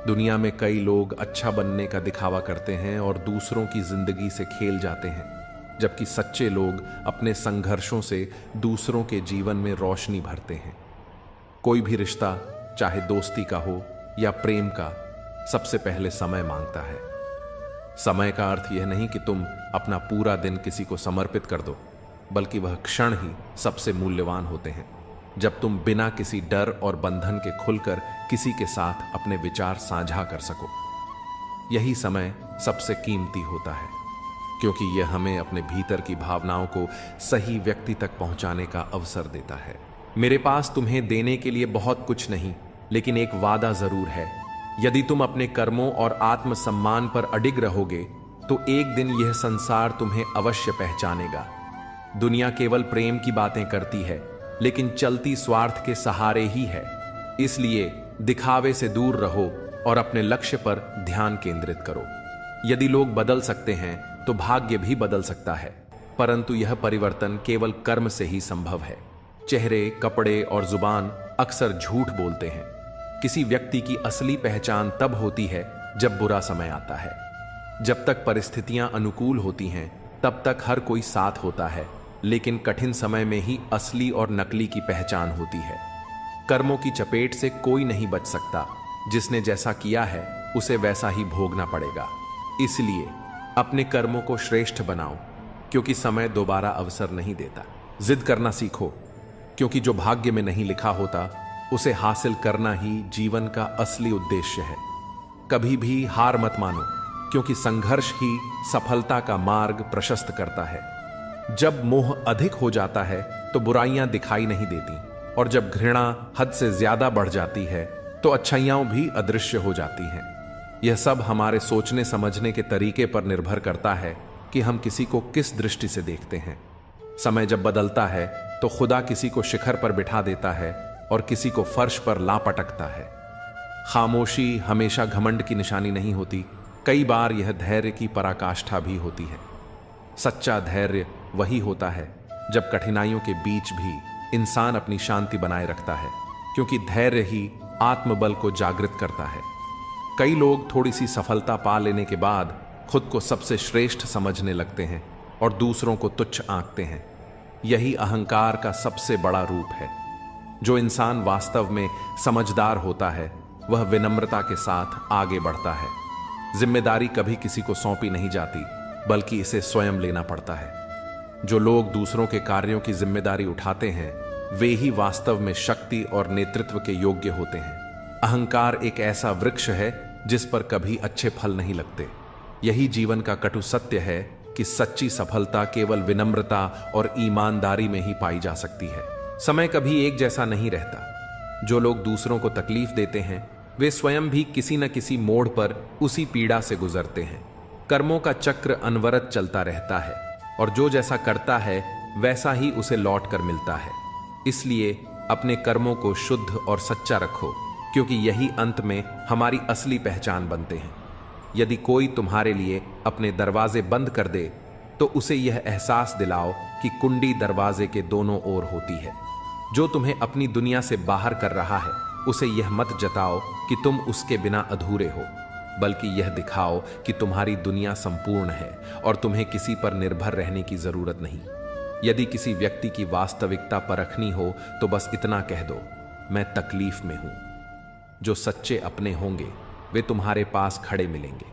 दुनिया में कई लोग अच्छा बनने का दिखावा करते हैं और दूसरों की जिंदगी से खेल जाते हैं, जबकि सच्चे लोग अपने संघर्षों से दूसरों के जीवन में रोशनी भरते हैं। कोई भी रिश्ता, चाहे दोस्ती का हो या प्रेम का, सबसे पहले समय मांगता है। समय का अर्थ यह नहीं कि तुम अपना पूरा दिन किसी को समर्पित कर दो, बल्कि वह क्षण ही सबसे मूल्यवान होते हैं जब तुम बिना किसी डर और बंधन के खुलकर किसी के साथ अपने विचार साझा कर सको। यही समय सबसे कीमती होता है, क्योंकि यह हमें अपने भीतर की भावनाओं को सही व्यक्ति तक पहुंचाने का अवसर देता है। मेरे पास तुम्हें देने के लिए बहुत कुछ नहीं, लेकिन एक वादा जरूर है। यदि तुम अपने कर्मों और आत्मसम्मान पर अडिग रहोगे, तो एक दिन यह संसार तुम्हें अवश्य पहचानेगा। दुनिया केवल प्रेम की बातें करती है, लेकिन चलती स्वार्थ के सहारे ही है। इसलिए दिखावे से दूर रहो और अपने लक्ष्य पर ध्यान केंद्रित करो। यदि लोग बदल सकते हैं, तो भाग्य भी बदल सकता है, परंतु यह परिवर्तन केवल कर्म से ही संभव है। चेहरे, कपड़े और जुबान अक्सर झूठ बोलते हैं। किसी व्यक्ति की असली पहचान तब होती है जब बुरा समय आता है। जब तक परिस्थितियां अनुकूल होती हैं, तब तक हर कोई साथ होता है, लेकिन कठिन समय में ही असली और नकली की पहचान होती है। कर्मों की चपेट से कोई नहीं बच सकता। जिसने जैसा किया है, उसे वैसा ही भोगना पड़ेगा। इसलिए अपने कर्मों को श्रेष्ठ बनाओ, क्योंकि समय दोबारा अवसर नहीं देता। जिद करना सीखो, क्योंकि जो भाग्य में नहीं लिखा होता, उसे हासिल करना ही जीवन का असली उद्देश्य है। कभी भी हार मत मानो, क्योंकि संघर्ष ही सफलता का मार्ग प्रशस्त करता है। जब मोह अधिक हो जाता है, तो बुराइयां दिखाई नहीं देती, और जब घृणा हद से ज्यादा बढ़ जाती है, तो अच्छाइयां भी अदृश्य हो जाती हैं। यह सब हमारे सोचने समझने के तरीके पर निर्भर करता है कि हम किसी को किस दृष्टि से देखते हैं। समय जब बदलता है तो खुदा किसी को शिखर पर बिठा देता है और किसी को फर्श पर ला पटकता है। खामोशी हमेशा घमंड की निशानी नहीं होती, कई बार यह धैर्य की पराकाष्ठा भी होती है। सच्चा धैर्य वही होता है जब कठिनाइयों के बीच भी इंसान अपनी शांति बनाए रखता है, क्योंकि धैर्य ही आत्मबल को जागृत करता है। कई लोग थोड़ी सी सफलता पा लेने के बाद खुद को सबसे श्रेष्ठ समझने लगते हैं और दूसरों को तुच्छ आंकते हैं। यही अहंकार का सबसे बड़ा रूप है। जो इंसान वास्तव में समझदार होता है वह विनम्रता के साथ आगे बढ़ता है। जिम्मेदारी कभी किसी को सौंपी नहीं जाती, बल्कि इसे स्वयं लेना पड़ता है। जो लोग दूसरों के कार्यों की जिम्मेदारी उठाते हैं वे ही वास्तव में शक्ति और नेतृत्व के योग्य होते हैं। अहंकार एक ऐसा वृक्ष है जिस पर कभी अच्छे फल नहीं लगते। यही जीवन का कटु सत्य है कि सच्ची सफलता केवल विनम्रता और ईमानदारी में ही पाई जा सकती है। समय कभी एक जैसा नहीं रहता। जो लोग दूसरों को तकलीफ देते हैं वे स्वयं भी किसी न किसी मोड़ पर उसी पीड़ा से गुजरते हैं। कर्मों का चक्र अनवरत चलता रहता है और जो जैसा करता है वैसा ही उसे लौट कर मिलता है। इसलिए अपने कर्मों को शुद्ध और सच्चा रखो, क्योंकि यही अंत में हमारी असली पहचान बनते हैं। यदि कोई तुम्हारे लिए अपने दरवाजे बंद कर दे तो उसे यह एहसास दिलाओ कि कुंडी दरवाजे के दोनों ओर होती है। जो तुम्हें अपनी दुनिया से बाहर कर रहा है उसे यह मत जताओ कि तुम उसके बिना अधूरे हो, बल्कि यह दिखाओ कि तुम्हारी दुनिया संपूर्ण है और तुम्हें किसी पर निर्भर रहने की जरूरत नहीं। यदि किसी व्यक्ति की वास्तविकता परखनी हो तो बस इतना कह दो, मैं तकलीफ में हूं। जो सच्चे अपने होंगे वे तुम्हारे पास खड़े मिलेंगे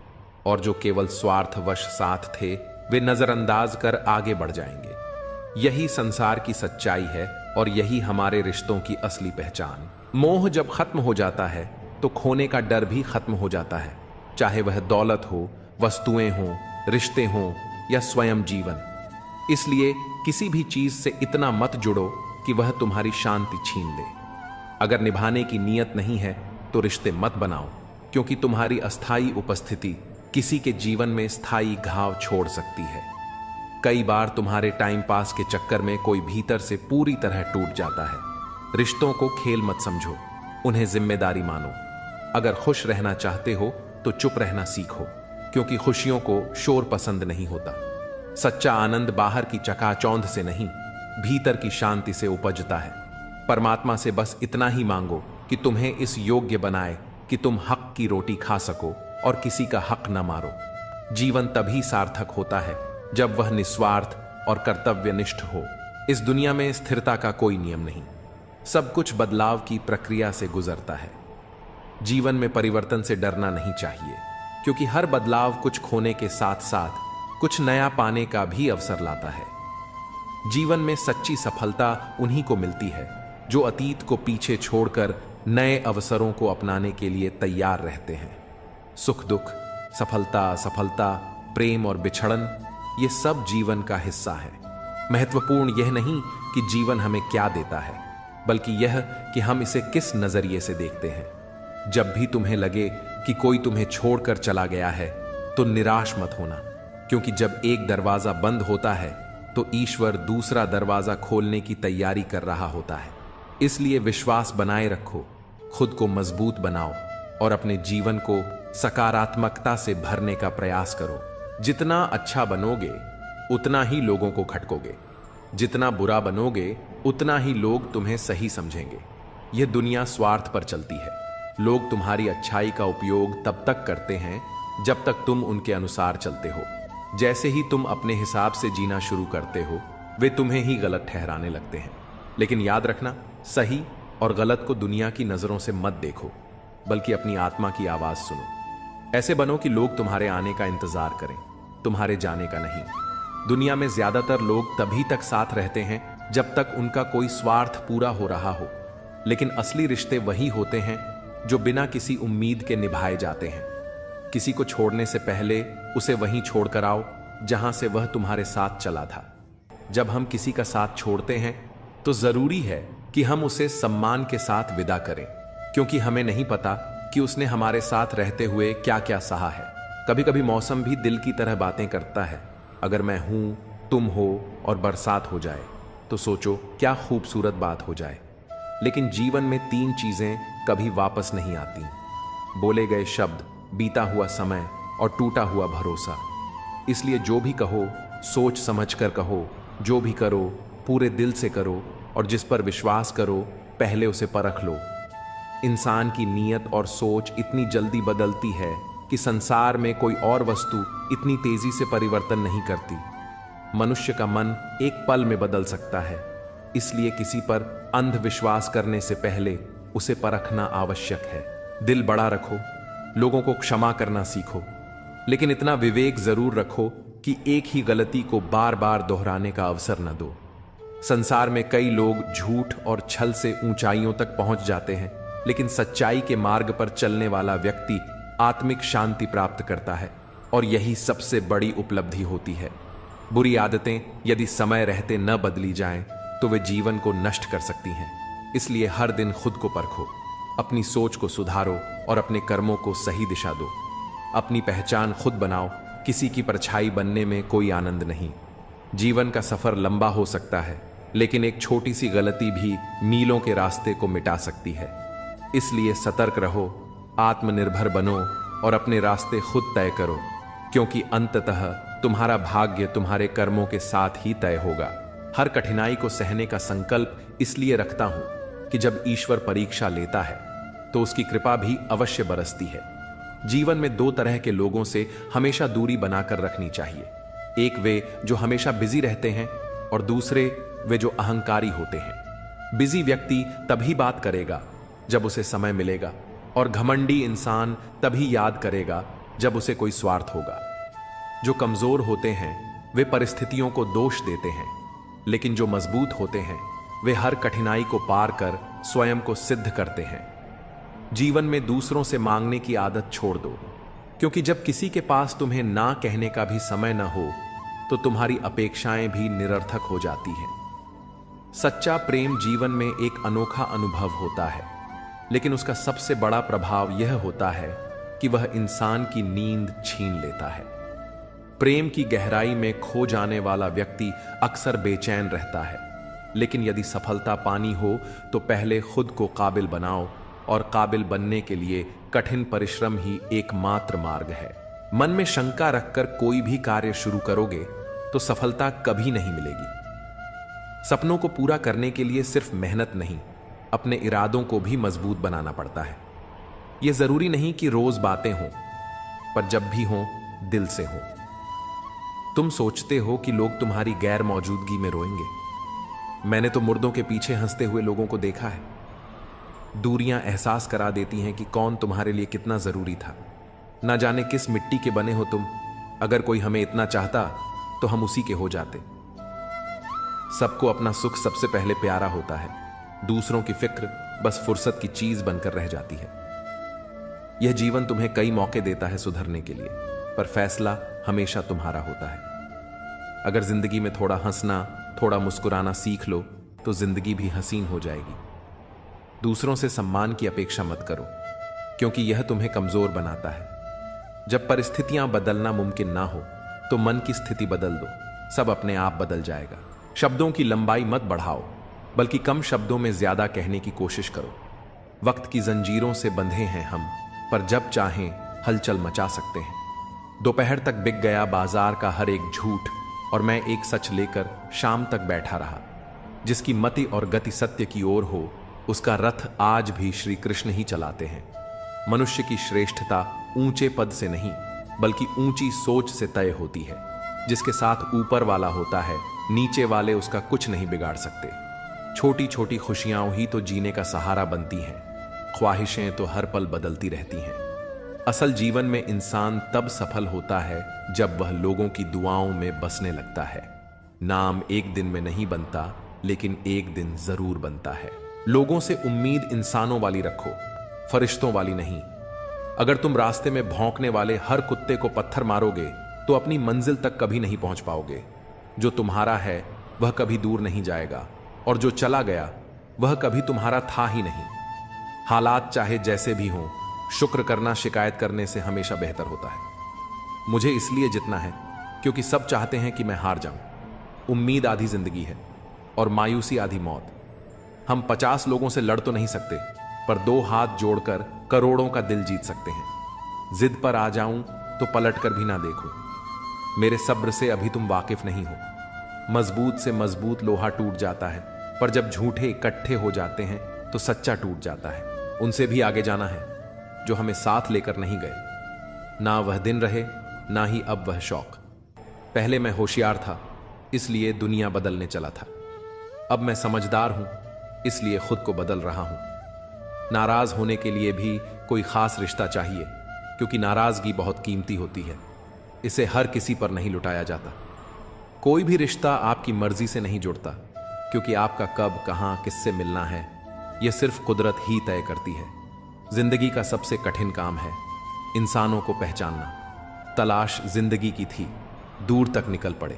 और जो केवल स्वार्थवश साथ थे वे नजरअंदाज कर आगे बढ़ जाएंगे। यही संसार की सच्चाई है और यही हमारे रिश्तों की असली पहचान। मोह जब खत्म हो जाता है तो खोने का डर भी खत्म हो जाता है, चाहे वह दौलत हो, वस्तुएं हों, रिश्ते हों या स्वयं जीवन। इसलिए किसी भी चीज से इतना मत जुड़ो कि वह तुम्हारी शांति छीन ले। अगर निभाने की नीयत नहीं है तो रिश्ते मत बनाओ, क्योंकि तुम्हारी अस्थायी उपस्थिति किसी के जीवन में स्थायी घाव छोड़ सकती है। कई बार तुम्हारे टाइम पास के चक्कर में कोई भीतर से पूरी तरह टूट जाता है। रिश्तों को खेल मत समझो, उन्हें जिम्मेदारी मानो। अगर खुश रहना चाहते हो तो चुप रहना सीखो, क्योंकि खुशियों को शोर पसंद नहीं होता। सच्चा आनंद बाहर की चकाचौंध से नहीं, भीतर की शांति से उपजता है। परमात्मा से बस इतना ही मांगो कि तुम्हें इस योग्य बनाए कि तुम हक की रोटी खा सको और किसी का हक न मारो। जीवन तभी सार्थक होता है जब वह निस्वार्थ और कर्तव्यनिष्ठ हो। इस दुनिया में स्थिरता का कोई नियम नहीं, सब कुछ बदलाव की प्रक्रिया से गुजरता है। जीवन में परिवर्तन से डरना नहीं चाहिए, क्योंकि हर बदलाव कुछ खोने के साथ साथ कुछ नया पाने का भी अवसर लाता है। जीवन में सच्ची सफलता उन्हीं को मिलती है जो अतीत को पीछे छोड़कर नए अवसरों को अपनाने के लिए तैयार रहते हैं। सुख दुख, सफलता असफलता, प्रेम और बिछड़न, ये सब जीवन का हिस्सा है। महत्वपूर्ण यह नहीं कि जीवन हमें क्या देता है, बल्कि यह कि हम इसे किस नजरिए से देखते हैं। जब भी तुम्हें लगे कि कोई तुम्हें छोड़कर चला गया है तो निराश मत होना, क्योंकि जब एक दरवाजा बंद होता है तो ईश्वर दूसरा दरवाजा खोलने की तैयारी कर रहा होता है। इसलिए विश्वास बनाए रखो, खुद को मजबूत बनाओ और अपने जीवन को सकारात्मकता से भरने का प्रयास करो। जितना अच्छा बनोगे उतना ही लोगों को खटकोगे, जितना बुरा बनोगे उतना ही लोग तुम्हें सही समझेंगे। यह दुनिया स्वार्थ पर चलती है। लोग तुम्हारी अच्छाई का उपयोग तब तक करते हैं जब तक तुम उनके अनुसार चलते हो। जैसे ही तुम अपने हिसाब से जीना शुरू करते हो वे तुम्हें ही गलत ठहराने लगते हैं। लेकिन याद रखना, सही और गलत को दुनिया की नजरों से मत देखो, बल्कि अपनी आत्मा की आवाज सुनो। ऐसे बनो कि लोग तुम्हारे आने का इंतजार करें, तुम्हारे जाने का नहीं। दुनिया में ज्यादातर लोग तभी तक साथ रहते हैं जब तक उनका कोई स्वार्थ पूरा हो रहा हो, लेकिन असली रिश्ते वही होते हैं जो बिना किसी उम्मीद के निभाए जाते हैं। किसी को छोड़ने से पहले उसे वहीं छोड़कर आओ जहां से वह तुम्हारे साथ चला था। जब हम किसी का साथ छोड़ते हैं तो जरूरी है कि हम उसे सम्मान के साथ विदा करें, क्योंकि हमें नहीं पता कि उसने हमारे साथ रहते हुए क्या क्या सहा है। कभी कभी मौसम भी दिल की तरह बातें करता है। अगर मैं हूं, तुम हो और बरसात हो जाए तो सोचो क्या खूबसूरत बात हो जाए। लेकिन जीवन में 3 चीजें कभी वापस नहीं आती: बोले गए शब्द, बीता हुआ समय और टूटा हुआ भरोसा। इसलिए जो भी कहो सोच समझ कर कहो, जो भी करो पूरे दिल से करो, और जिस पर विश्वास करो पहले उसे परख लो। इंसान की नीयत और सोच इतनी जल्दी बदलती है कि संसार में कोई और वस्तु इतनी तेजी से परिवर्तन नहीं करती। मनुष्य का मन एक पल में बदल सकता है, इसलिए किसी पर अंधविश्वास करने से पहले उसे परखना आवश्यक है। दिल बड़ा रखो, लोगों को क्षमा करना सीखो, लेकिन इतना विवेक जरूर रखो कि एक ही गलती को बार बार दोहराने का अवसर न दो। संसार में कई लोग झूठ और छल से ऊंचाइयों तक पहुंच जाते हैं, लेकिन सच्चाई के मार्ग पर चलने वाला व्यक्ति आत्मिक शांति प्राप्त करता है, और यही सबसे बड़ी उपलब्धि होती है। बुरी आदतें यदि समय रहते न बदली जाएं, तो वे जीवन को नष्ट कर सकती हैं। इसलिए हर दिन खुद को परखो, अपनी सोच को सुधारो और अपने कर्मों को सही दिशा दो। अपनी पहचान खुद बनाओ, किसी की परछाई बनने में कोई आनंद नहीं। जीवन का सफर लंबा हो सकता है, लेकिन एक छोटी सी गलती भी मीलों के रास्ते को मिटा सकती है। इसलिए सतर्क रहो, आत्मनिर्भर बनो और अपने रास्ते खुद तय करो, क्योंकि अंततः तुम्हारा भाग्य तुम्हारे कर्मों के साथ ही तय होगा। हर कठिनाई को सहने का संकल्प इसलिए रखता हूं कि जब ईश्वर परीक्षा लेता है तो उसकी कृपा भी अवश्य बरसती है। जीवन में 2 तरह के लोगों से हमेशा दूरी बनाकर रखनी चाहिए। एक वे जो हमेशा बिजी रहते हैं, और दूसरे वे जो अहंकारी होते हैं। बिजी व्यक्ति तभी बात करेगा जब उसे समय मिलेगा, और घमंडी इंसान तभी याद करेगा जब उसे कोई स्वार्थ होगा। जो कमजोर होते हैं वे परिस्थितियों को दोष देते हैं, लेकिन जो मजबूत होते हैं वे हर कठिनाई को पार कर स्वयं को सिद्ध करते हैं। जीवन में दूसरों से मांगने की आदत छोड़ दो, क्योंकि जब किसी के पास तुम्हें ना कहने का भी समय न हो तो तुम्हारी अपेक्षाएं भी निरर्थक हो जाती हैं। सच्चा प्रेम जीवन में एक अनोखा अनुभव होता है, लेकिन उसका सबसे बड़ा प्रभाव यह होता है कि वह इंसान की नींद छीन लेता है। प्रेम की गहराई में खो जाने वाला व्यक्ति अक्सर बेचैन रहता है, लेकिन यदि सफलता पानी हो तो पहले खुद को काबिल बनाओ, और काबिल बनने के लिए कठिन परिश्रम ही एकमात्र मार्ग है। मन में शंका रखकर कोई भी कार्य शुरू करोगे तो सफलता कभी नहीं मिलेगी। सपनों को पूरा करने के लिए सिर्फ मेहनत नहीं, अपने इरादों को भी मजबूत बनाना पड़ता है। यह जरूरी नहीं कि रोज बातें हों, पर जब भी हों दिल से हों। तुम सोचते हो कि लोग तुम्हारी गैर मौजूदगी में रोएंगे। मैंने तो मुर्दों के पीछे हंसते हुए लोगों को देखा है। दूरियां एहसास करा देती हैं कि कौन तुम्हारे लिए कितना जरूरी था। ना जाने किस मिट्टी के बने हो तुम। अगर कोई हमें इतना चाहता तो हम उसी के हो जाते। सबको अपना सुख सबसे पहले प्यारा होता है, दूसरों की फिक्र बस फुर्सत की चीज बनकर रह जाती है। यह जीवन तुम्हें कई मौके देता है सुधरने के लिए, पर फैसला हमेशा तुम्हारा होता है। अगर जिंदगी में थोड़ा हंसना, थोड़ा मुस्कुराना सीख लो तो जिंदगी भी हसीन हो जाएगी। दूसरों से सम्मान की अपेक्षा मत करो, क्योंकि यह तुम्हें कमजोर बनाता है। जब परिस्थितियां बदलना मुमकिन ना हो तो मन की स्थिति बदल दो, सब अपने आप बदल जाएगा। शब्दों की लंबाई मत बढ़ाओ, बल्कि कम शब्दों में ज्यादा कहने की कोशिश करो। वक्त की जंजीरों से बंधे हैं हम, पर जब चाहें हलचल मचा सकते हैं। दोपहर तक बिक गया बाजार का हर एक झूठ, और मैं एक सच लेकर शाम तक बैठा रहा। जिसकी मति और गति सत्य की ओर हो, उसका रथ आज भी श्री कृष्ण ही चलाते हैं। मनुष्य की श्रेष्ठता ऊंचे पद से नहीं, बल्कि ऊंची सोच से तय होती है। जिसके साथ ऊपर वाला होता है, नीचे वाले उसका कुछ नहीं बिगाड़ सकते। छोटी छोटी खुशियां ही तो जीने का सहारा बनती हैं। ख्वाहिशें तो हर पल बदलती रहती हैं। असल जीवन में इंसान तब सफल होता है जब वह लोगों की दुआओं में बसने लगता है। नाम एक दिन में नहीं बनता, लेकिन एक दिन जरूर बनता है। लोगों से उम्मीद इंसानों वाली रखो, फरिश्तों वाली नहीं। अगर तुम रास्ते में भौंकने वाले हर कुत्ते को पत्थर मारोगे तो अपनी मंजिल तक कभी नहीं पहुंच पाओगे। जो तुम्हारा है वह कभी दूर नहीं जाएगा, और जो चला गया वह कभी तुम्हारा था ही नहीं। हालात चाहे जैसे भी हों, शुक्र करना शिकायत करने से हमेशा बेहतर होता है। मुझे इसलिए जितना है क्योंकि सब चाहते हैं कि मैं हार जाऊं। उम्मीद आधी जिंदगी है और मायूसी आधी मौत। हम 50 लोगों से लड़ तो नहीं सकते, पर 2 हाथ जोड़कर करोड़ों का दिल जीत सकते हैं। जिद पर आ जाऊं तो पलट कर भी ना देखो। मेरे सब्र से अभी तुम वाकिफ नहीं हो। मजबूत से मजबूत लोहा टूट जाता है, पर जब झूठे इकट्ठे हो जाते हैं तो सच्चा टूट जाता है। उनसे भी आगे जाना है जो हमें साथ लेकर नहीं गए। ना वह दिन रहे, ना ही अब वह शौक। पहले मैं होशियार था, इसलिए दुनिया बदलने चला था। अब मैं समझदार हूं, इसलिए खुद को बदल रहा हूं। नाराज होने के लिए भी कोई खास रिश्ता चाहिए, क्योंकि नाराजगी बहुत कीमती होती है। इसे हर किसी पर नहीं लुटाया जाता। कोई भी रिश्ता आपकी मर्जी से नहीं जुड़ता, क्योंकि आपका कब, कहां, किससे मिलना है, यह सिर्फ कुदरत ही तय करती है। जिंदगी का सबसे कठिन काम है इंसानों को पहचानना। तलाश जिंदगी की थी, दूर तक निकल पड़े।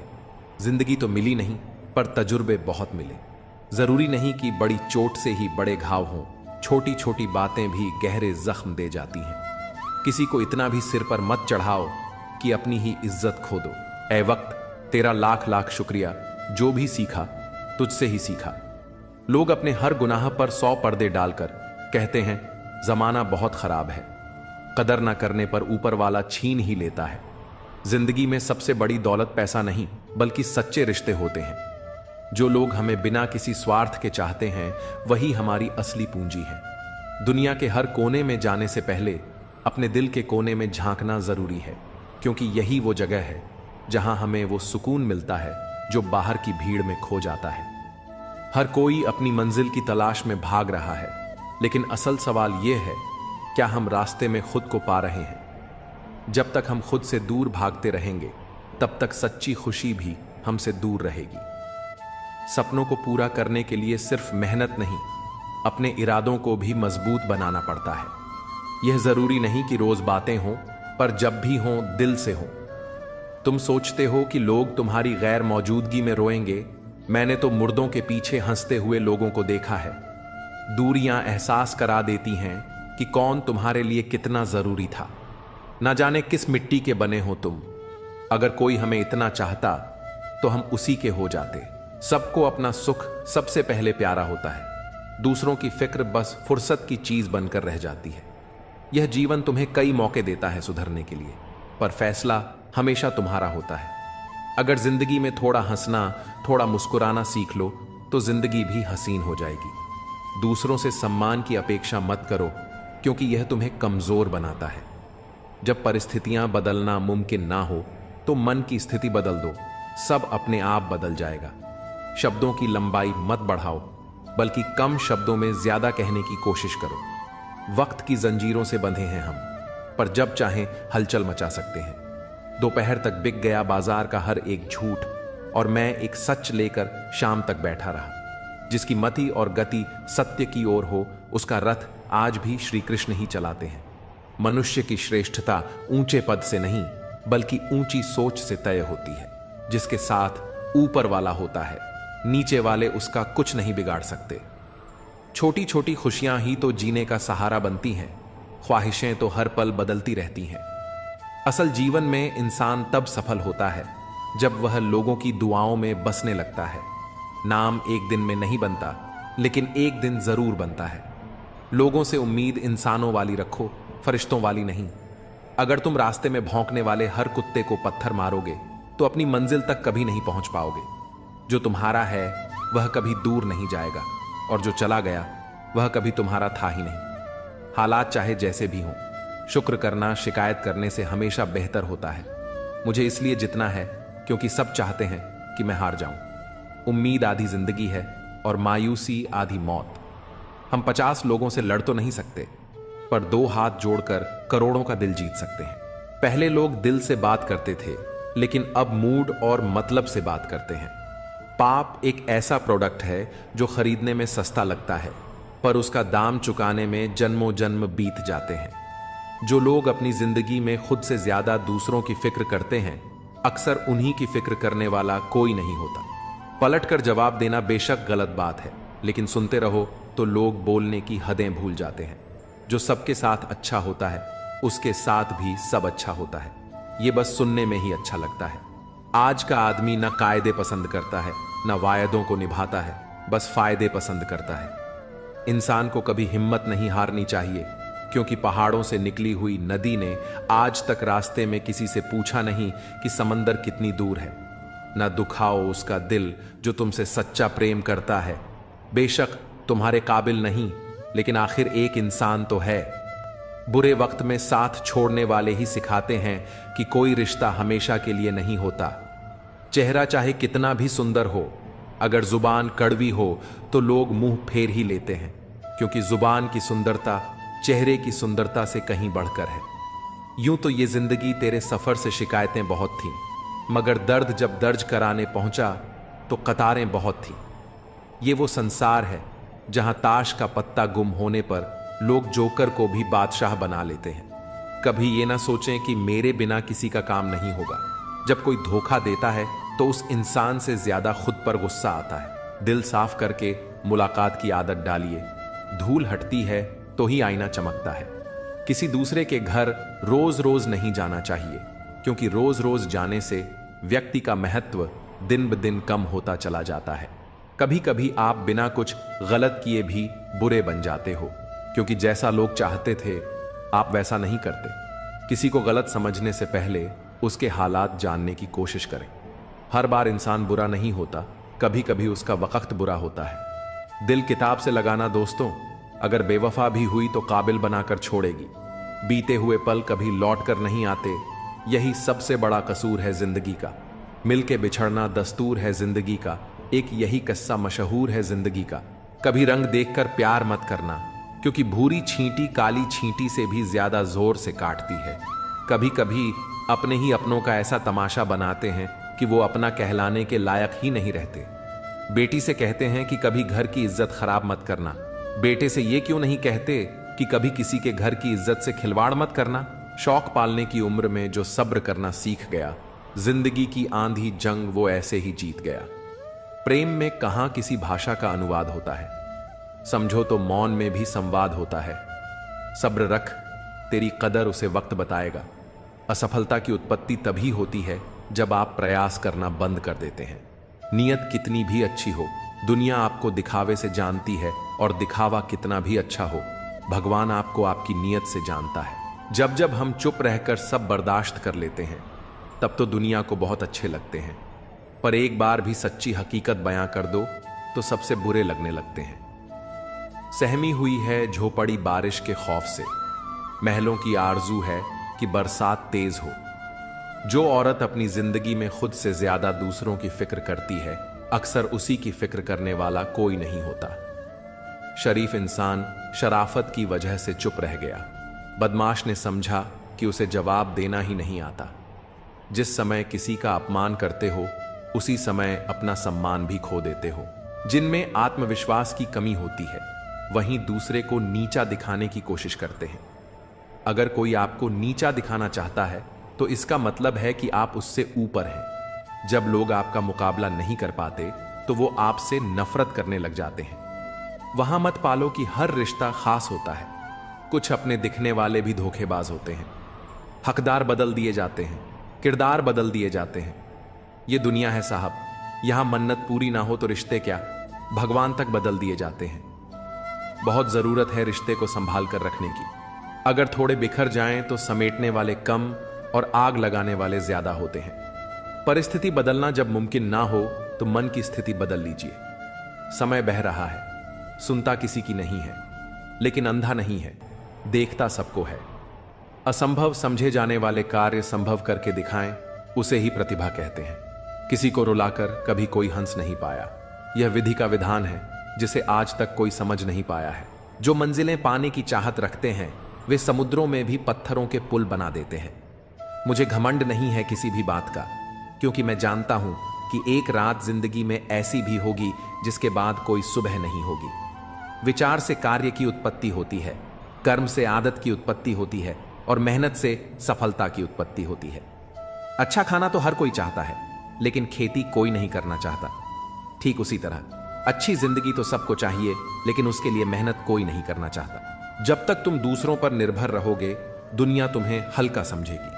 जिंदगी तो मिली नहीं, पर तजुर्बे बहुत मिले। जरूरी नहीं कि बड़ी चोट से ही बड़े घाव हों, छोटी छोटी बातें भी गहरे जख्म दे जाती हैं। किसी को इतना भी सिर पर मत चढ़ाओ कि अपनी ही इज्जत खो दो। ऐ वक्त, तेरा लाख लाख शुक्रिया, जो भी सीखा तुझसे ही सीखा। लोग अपने हर गुनाह पर 100 पर्दे डालकर कहते हैं जमाना बहुत खराब है। कदर ना करने पर ऊपर वाला छीन ही लेता है। जिंदगी में सबसे बड़ी दौलत पैसा नहीं, बल्कि सच्चे रिश्ते होते हैं। जो लोग हमें बिना किसी स्वार्थ के चाहते हैं, वही हमारी असली पूंजी है। दुनिया के हर कोने में जाने से पहले अपने दिल के कोने में झांकना जरूरी है, क्योंकि यही वो जगह है जहां हमें वो सुकून मिलता है जो बाहर की भीड़ में खो जाता है। हर कोई अपनी मंजिल की तलाश में भाग रहा है, लेकिन असल सवाल यह है, क्या हम रास्ते में खुद को पा रहे हैं? जब तक हम खुद से दूर भागते रहेंगे, तब तक सच्ची खुशी भी हमसे दूर रहेगी। सपनों को पूरा करने के लिए सिर्फ मेहनत नहीं, अपने इरादों को भी मजबूत बनाना पड़ता है। यह जरूरी नहीं कि रोज बातें हों, पर जब भी हों दिल से हों। तुम सोचते हो कि लोग तुम्हारी गैर मौजूदगी में रोएंगे, मैंने तो मुर्दों के पीछे हंसते हुए लोगों को देखा है। दूरियां एहसास करा देती हैं कि कौन तुम्हारे लिए कितना जरूरी था। ना जाने किस मिट्टी के बने हो तुम। अगर कोई हमें इतना चाहता तो हम उसी के हो जाते। सबको अपना सुख सबसे पहले प्यारा होता है। दूसरों की फिक्र बस फुर्सत की चीज बनकर रह जाती है। यह जीवन तुम्हें कई मौके देता है सुधरने के लिए, पर फैसला हमेशा तुम्हारा होता है। अगर जिंदगी में थोड़ा हंसना, थोड़ा मुस्कुराना सीख लो, तो जिंदगी भी हसीन हो जाएगी। दूसरों से सम्मान की अपेक्षा मत करो, क्योंकि यह तुम्हें कमजोर बनाता है। जब परिस्थितियां बदलना मुमकिन ना हो, तो मन की स्थिति बदल दो, सब अपने आप बदल जाएगा। शब्दों की लंबाई मत बढ़ाओ, बल्कि कम शब्दों में ज्यादा कहने की कोशिश करो। वक्त की जंजीरों से बंधे हैं हम, पर जब चाहें हलचल मचा सकते हैं। दोपहर तक बिक गया बाजार का हर एक झूठ, और मैं एक सच लेकर शाम तक बैठा रहा। जिसकी मति और गति सत्य की ओर हो, उसका रथ आज भी श्री कृष्ण ही चलाते हैं। मनुष्य की श्रेष्ठता ऊंचे पद से नहीं, बल्कि ऊंची सोच से तय होती है। जिसके साथ ऊपर वाला होता है, नीचे वाले उसका कुछ नहीं बिगाड़ सकते। छोटी छोटी खुशियां ही तो जीने का सहारा बनती हैं। ख्वाहिशें तो हर पल बदलती रहती हैं। असल जीवन में इंसान तब सफल होता है जब वह लोगों की दुआओं में बसने लगता है। नाम एक दिन में नहीं बनता, लेकिन एक दिन जरूर बनता है। लोगों से उम्मीद इंसानों वाली रखो, फरिश्तों वाली नहीं। अगर तुम रास्ते में भौंकने वाले हर कुत्ते को पत्थर मारोगे, तो अपनी मंजिल तक कभी नहीं पहुंच पाओगे। जो तुम्हारा है वह कभी दूर नहीं जाएगा, और जो चला गया वह कभी तुम्हारा था ही नहीं। हालात चाहे जैसे भी हों, शुक्र करना शिकायत करने से हमेशा बेहतर होता है। मुझे इसलिए जितना है क्योंकि सब चाहते हैं कि मैं हार जाऊं। उम्मीद आधी जिंदगी है और मायूसी आधी मौत। हम 50 लोगों से लड़ तो नहीं सकते, पर 2 हाथ जोड़कर करोड़ों का दिल जीत सकते हैं। पहले लोग दिल से बात करते थे, लेकिन अब मूड और मतलब से बात करते हैं। पाप एक ऐसा प्रोडक्ट है जो खरीदने में सस्ता लगता है, पर उसका दाम चुकाने में जन्मों जन्म बीत जाते हैं। जो लोग अपनी जिंदगी में खुद से ज्यादा दूसरों की फिक्र करते हैं, अक्सर उन्हीं की फिक्र करने वाला कोई नहीं होता। पलटकर जवाब देना बेशक गलत बात है, लेकिन सुनते रहो तो लोग बोलने की हदें भूल जाते हैं। जो सबके साथ अच्छा होता है उसके साथ भी सब अच्छा होता है। ये बस सुनने में ही अच्छा लगता है। आज का आदमी ना कायदे पसंद करता है, ना वायदों को निभाता है, बस फायदे पसंद करता है। इंसान को कभी हिम्मत नहीं हारनी चाहिए, क्योंकि पहाड़ों से निकली हुई नदी ने आज तक रास्ते में किसी से पूछा नहीं कि समंदर कितनी दूर है। ना दुखाओ उसका दिल जो तुमसे सच्चा प्रेम करता है। बेशक तुम्हारे काबिल नहीं, लेकिन आखिर एक इंसान तो है। बुरे वक्त में साथ छोड़ने वाले ही सिखाते हैं कि कोई रिश्ता हमेशा के लिए नहीं होता। चेहरा चाहे कितना भी सुंदर हो, अगर जुबान कड़वी हो तो लोग मुंह फेर ही लेते हैं, क्योंकि जुबान की सुंदरता चेहरे की सुंदरता से कहीं बढ़कर है। यूं तो ये जिंदगी तेरे सफर से शिकायतें बहुत थीं, मगर दर्द जब दर्ज कराने पहुंचा तो कतारें बहुत थीं। ये वो संसार है जहां ताश का पत्ता गुम होने पर लोग जोकर को भी बादशाह बना लेते हैं। कभी ये ना सोचें कि मेरे बिना किसी का काम नहीं होगा। जब कोई धोखा देता है तो उस इंसान से ज्यादा खुद पर गुस्सा आता है। दिल साफ करके मुलाकात की आदत डालिए। धूल हटती है तो ही आईना चमकता है। किसी दूसरे के घर रोज रोज नहीं जाना चाहिए, क्योंकि रोज रोज जाने से व्यक्ति का महत्व दिन ब दिन कम होता चला जाता है। कभी कभी आप बिना कुछ गलत किए भी बुरे बन जाते हो, क्योंकि जैसा लोग चाहते थे आप वैसा नहीं करते। किसी को गलत समझने से पहले उसके हालात जानने की कोशिश करें। हर बार इंसान बुरा नहीं होता, कभी कभी उसका वक्त बुरा होता है। दिल किताब से लगाना दोस्तों, अगर बेवफा भी हुई तो काबिल बनाकर छोड़ेगी। बीते हुए पल कभी लौट कर नहीं आते, यही सबसे बड़ा कसूर है जिंदगी का। मिलके बिछड़ना दस्तूर है जिंदगी का, एक यही किस्सा मशहूर है जिंदगी का। कभी रंग देखकर प्यार मत करना, क्योंकि भूरी छींटी काली छींटी से भी ज्यादा जोर से काटती है। कभी कभी अपने ही अपनों का ऐसा तमाशा बनाते हैं कि वो अपना कहलाने के लायक ही नहीं रहते। बेटी से कहते हैं कि कभी घर की इज्जत खराब मत करना, बेटे से ये क्यों नहीं कहते कि कभी किसी के घर की इज्जत से खिलवाड़ मत करना। शौक पालने की उम्र में जो सब्र करना सीख गया, जिंदगी की आंधी जंग वो ऐसे ही जीत गया। प्रेम में कहां किसी भाषा का अनुवाद होता है, समझो तो मौन में भी संवाद होता है। सब्र रख, तेरी कदर उसे वक्त बताएगा। असफलता की उत्पत्ति तभी होती है जब आप प्रयास करना बंद कर देते हैं। नीयत कितनी भी अच्छी हो, दुनिया आपको दिखावे से जानती है, और दिखावा कितना भी अच्छा हो, भगवान आपको आपकी नीयत से जानता है। जब जब हम चुप रहकर सब बर्दाश्त कर लेते हैं, तब तो दुनिया को बहुत अच्छे लगते हैं, पर एक बार भी सच्ची हकीकत बयां कर दो तो सबसे बुरे लगने लगते हैं। सहमी हुई है झोपड़ी बारिश के खौफ से, महलों की आरजू है कि बरसात तेज हो। जो औरत अपनी जिंदगी में खुद से ज्यादा दूसरों की फिक्र करती है, अक्सर उसी की फिक्र करने वाला कोई नहीं होता। शरीफ इंसान शराफत की वजह से चुप रह गया। बदमाश ने समझा कि उसे जवाब देना ही नहीं आता। जिस समय किसी का अपमान करते हो, उसी समय अपना सम्मान भी खो देते हो। जिनमें आत्मविश्वास की कमी होती है, वहीं दूसरे को नीचा दिखाने की कोशिश करते हैं। अगर कोई आपको नीचा दिखाना चाहता है तो इसका मतलब है कि आप उससे ऊपर हैं। जब लोग आपका मुकाबला नहीं कर पाते तो वो आपसे नफरत करने लग जाते हैं। वहां मत पालो कि हर रिश्ता खास होता है। कुछ अपने दिखने वाले भी धोखेबाज होते हैं। हकदार बदल दिए जाते हैं, किरदार बदल दिए जाते हैं। ये दुनिया है साहब, यहां मन्नत पूरी ना हो तो रिश्ते क्या, भगवान तक बदल दिए जाते हैं। बहुत जरूरत है रिश्ते को संभाल कर रखने की। अगर थोड़े बिखर जाएं तो समेटने वाले कम और आग लगाने वाले ज्यादा होते हैं। परिस्थिति बदलना जब मुमकिन ना हो तो मन की स्थिति बदल लीजिए। समय बह रहा है, सुनता किसी की नहीं है, लेकिन अंधा नहीं है, देखता सबको है। असंभव समझे जाने वाले कार्य संभव करके दिखाएं, उसे ही प्रतिभा कहते हैं। किसी को रुलाकर कभी कोई हंस नहीं पाया। यह विधि का विधान है जिसे आज तक कोई समझ नहीं पाया है। जो मंजिलें पाने की चाहत रखते हैं, वे समुद्रों में भी पत्थरों के पुल बना देते हैं। मुझे घमंड नहीं है किसी भी बात का, क्योंकि मैं जानता हूं कि एक रात जिंदगी में ऐसी भी होगी जिसके बाद कोई सुबह नहीं होगी। विचार से कार्य की उत्पत्ति होती है, कर्म से आदत की उत्पत्ति होती है, और मेहनत से सफलता की उत्पत्ति होती है। अच्छा खाना तो हर कोई चाहता है, लेकिन खेती कोई नहीं करना चाहता। ठीक उसी तरह अच्छी जिंदगी तो सबको चाहिए, लेकिन उसके लिए मेहनत कोई नहीं करना चाहता। जब तक तुम दूसरों पर निर्भर रहोगे, दुनिया तुम्हें हल्का समझेगी।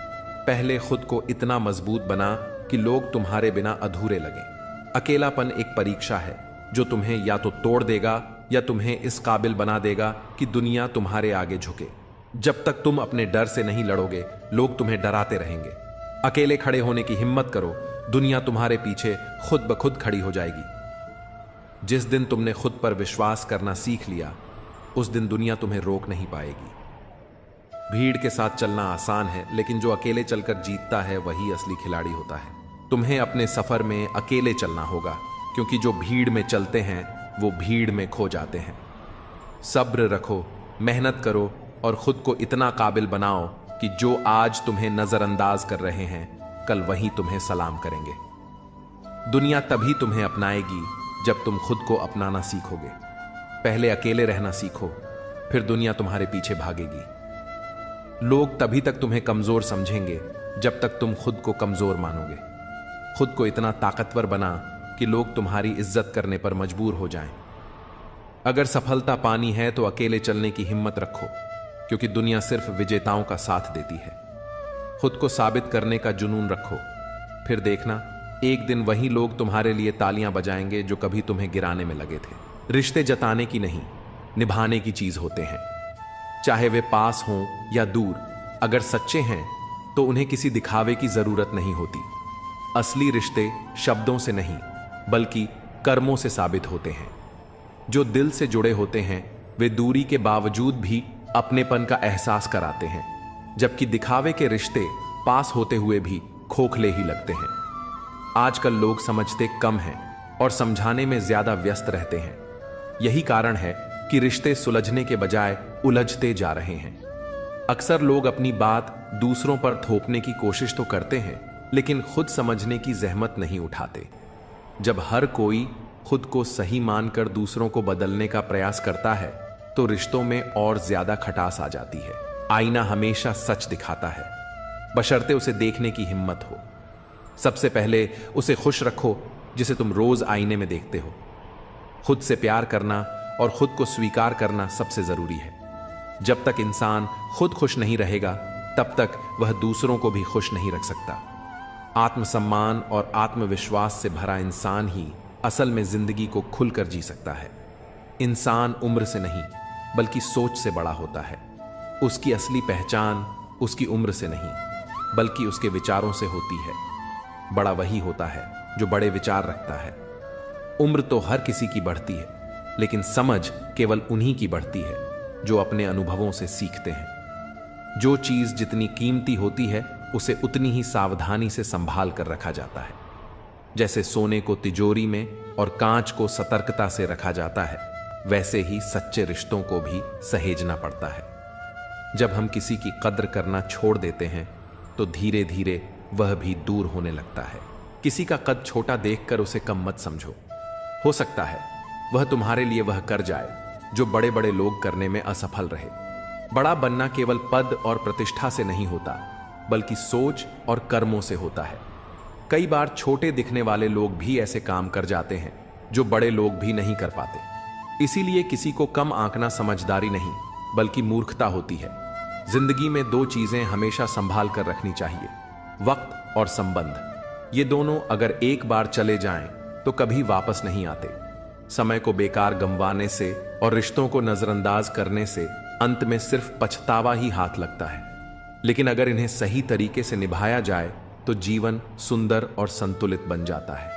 पहले खुद को इतना मजबूत बना कि लोग तुम्हारे बिना अधूरे लगें। अकेलापन एक परीक्षा है जो तुम्हें या तो तोड़ देगा या तुम्हें इस काबिल बना देगा कि दुनिया तुम्हारे आगे झुके। जब तक तुम अपने डर से नहीं लड़ोगे, लोग तुम्हें डराते रहेंगे। अकेले खड़े होने की हिम्मत करो, दुनिया तुम्हारे पीछे खुद ब खुद खड़ी हो जाएगी। जिस दिन तुमने खुद पर विश्वास करना सीख लिया, उस दिन दुनिया तुम्हें रोक नहीं पाएगी। भीड़ के साथ चलना आसान है, लेकिन जो अकेले चलकर जीतता है वही असली खिलाड़ी होता है। तुम्हें अपने सफर में अकेले चलना होगा, क्योंकि जो भीड़ में चलते हैं वो भीड़ में खो जाते हैं। सब्र रखो, मेहनत करो और खुद को इतना काबिल बनाओ कि जो आज तुम्हें नजरअंदाज कर रहे हैं, कल वही तुम्हें सलाम करेंगे। दुनिया तभी तुम्हें अपनाएगी जब तुम खुद को अपनाना सीखोगे। पहले अकेले रहना सीखो, फिर दुनिया तुम्हारे पीछे भागेगी। लोग तभी तक तुम्हें कमजोर समझेंगे जब तक तुम खुद को कमजोर मानोगे। खुद को इतना ताकतवर बना कि लोग तुम्हारी इज्जत करने पर मजबूर हो जाएं। अगर सफलता पानी है तो अकेले चलने की हिम्मत रखो, क्योंकि दुनिया सिर्फ विजेताओं का साथ देती है। खुद को साबित करने का जुनून रखो, फिर देखना एक दिन वही लोग तुम्हारे लिए तालियां बजाएंगे जो कभी तुम्हें गिराने में लगे थे। रिश्ते जताने की नहीं, निभाने की चीज होते हैं। चाहे वे पास हों या दूर, अगर सच्चे हैं तो उन्हें किसी दिखावे की जरूरत नहीं होती। असली रिश्ते शब्दों से नहीं बल्कि कर्मों से साबित होते हैं। जो दिल से जुड़े होते हैं वे दूरी के बावजूद भी अपनेपन का एहसास कराते हैं, जबकि दिखावे के रिश्ते पास होते हुए भी खोखले ही लगते हैं। आजकल लोग समझते कम हैं और समझाने में ज्यादा व्यस्त रहते हैं। यही कारण है कि रिश्ते सुलझने के बजाय उलझते जा रहे हैं। अक्सर लोग अपनी बात दूसरों पर थोपने की कोशिश तो करते हैं, लेकिन खुद समझने की जहमत नहीं उठाते। जब हर कोई खुद को सही मानकर दूसरों को बदलने का प्रयास करता है तो रिश्तों में और ज्यादा खटास आ जाती है। आईना हमेशा सच दिखाता है, बशर्ते उसे देखने की हिम्मत हो। सबसे पहले उसे खुश रखो जिसे तुम रोज आईने में देखते हो। खुद से प्यार करना और खुद को स्वीकार करना सबसे जरूरी है। जब तक इंसान खुद खुश नहीं रहेगा, तब तक वह दूसरों को भी खुश नहीं रख सकता। आत्मसम्मान और आत्मविश्वास से भरा इंसान ही असल में जिंदगी को खुलकर जी सकता है। इंसान उम्र से नहीं बल्कि सोच से बड़ा होता है। उसकी असली पहचान उसकी उम्र से नहीं बल्कि उसके विचारों से होती है। बड़ा वही होता है जो बड़े विचार रखता है। उम्र तो हर किसी की बढ़ती है, लेकिन समझ केवल उन्हीं की बढ़ती है जो अपने अनुभवों से सीखते हैं। जो चीज जितनी कीमती होती है उसे उतनी ही सावधानी से संभाल कर रखा जाता है। जैसे सोने को तिजोरी में और कांच को सतर्कता से रखा जाता है, वैसे ही सच्चे रिश्तों को भी सहेजना पड़ता है। जब हम किसी की कद्र करना छोड़ देते हैं तो धीरे धीरे वह भी दूर होने लगता है। किसी का कद छोटा देखकर उसे कम मत समझो। हो सकता है वह तुम्हारे लिए वह कर जाए जो बड़े बड़े लोग करने में असफल रहे। बड़ा बनना केवल पद और प्रतिष्ठा से नहीं होता, बल्कि सोच और कर्मों से होता है। कई बार छोटे दिखने वाले लोग भी ऐसे काम कर जाते हैं जो बड़े लोग भी नहीं कर पाते। इसीलिए किसी को कम आंकना समझदारी नहीं बल्कि मूर्खता होती है। जिंदगी में दो चीजें हमेशा संभाल कर रखनी चाहिए, वक्त और संबंध। ये दोनों अगर एक बार चले जाएं तो कभी वापस नहीं आते। समय को बेकार गंवाने से और रिश्तों को नजरअंदाज करने से अंत में सिर्फ पछतावा ही हाथ लगता है। लेकिन अगर इन्हें सही तरीके से निभाया जाए तो जीवन सुंदर और संतुलित बन जाता है।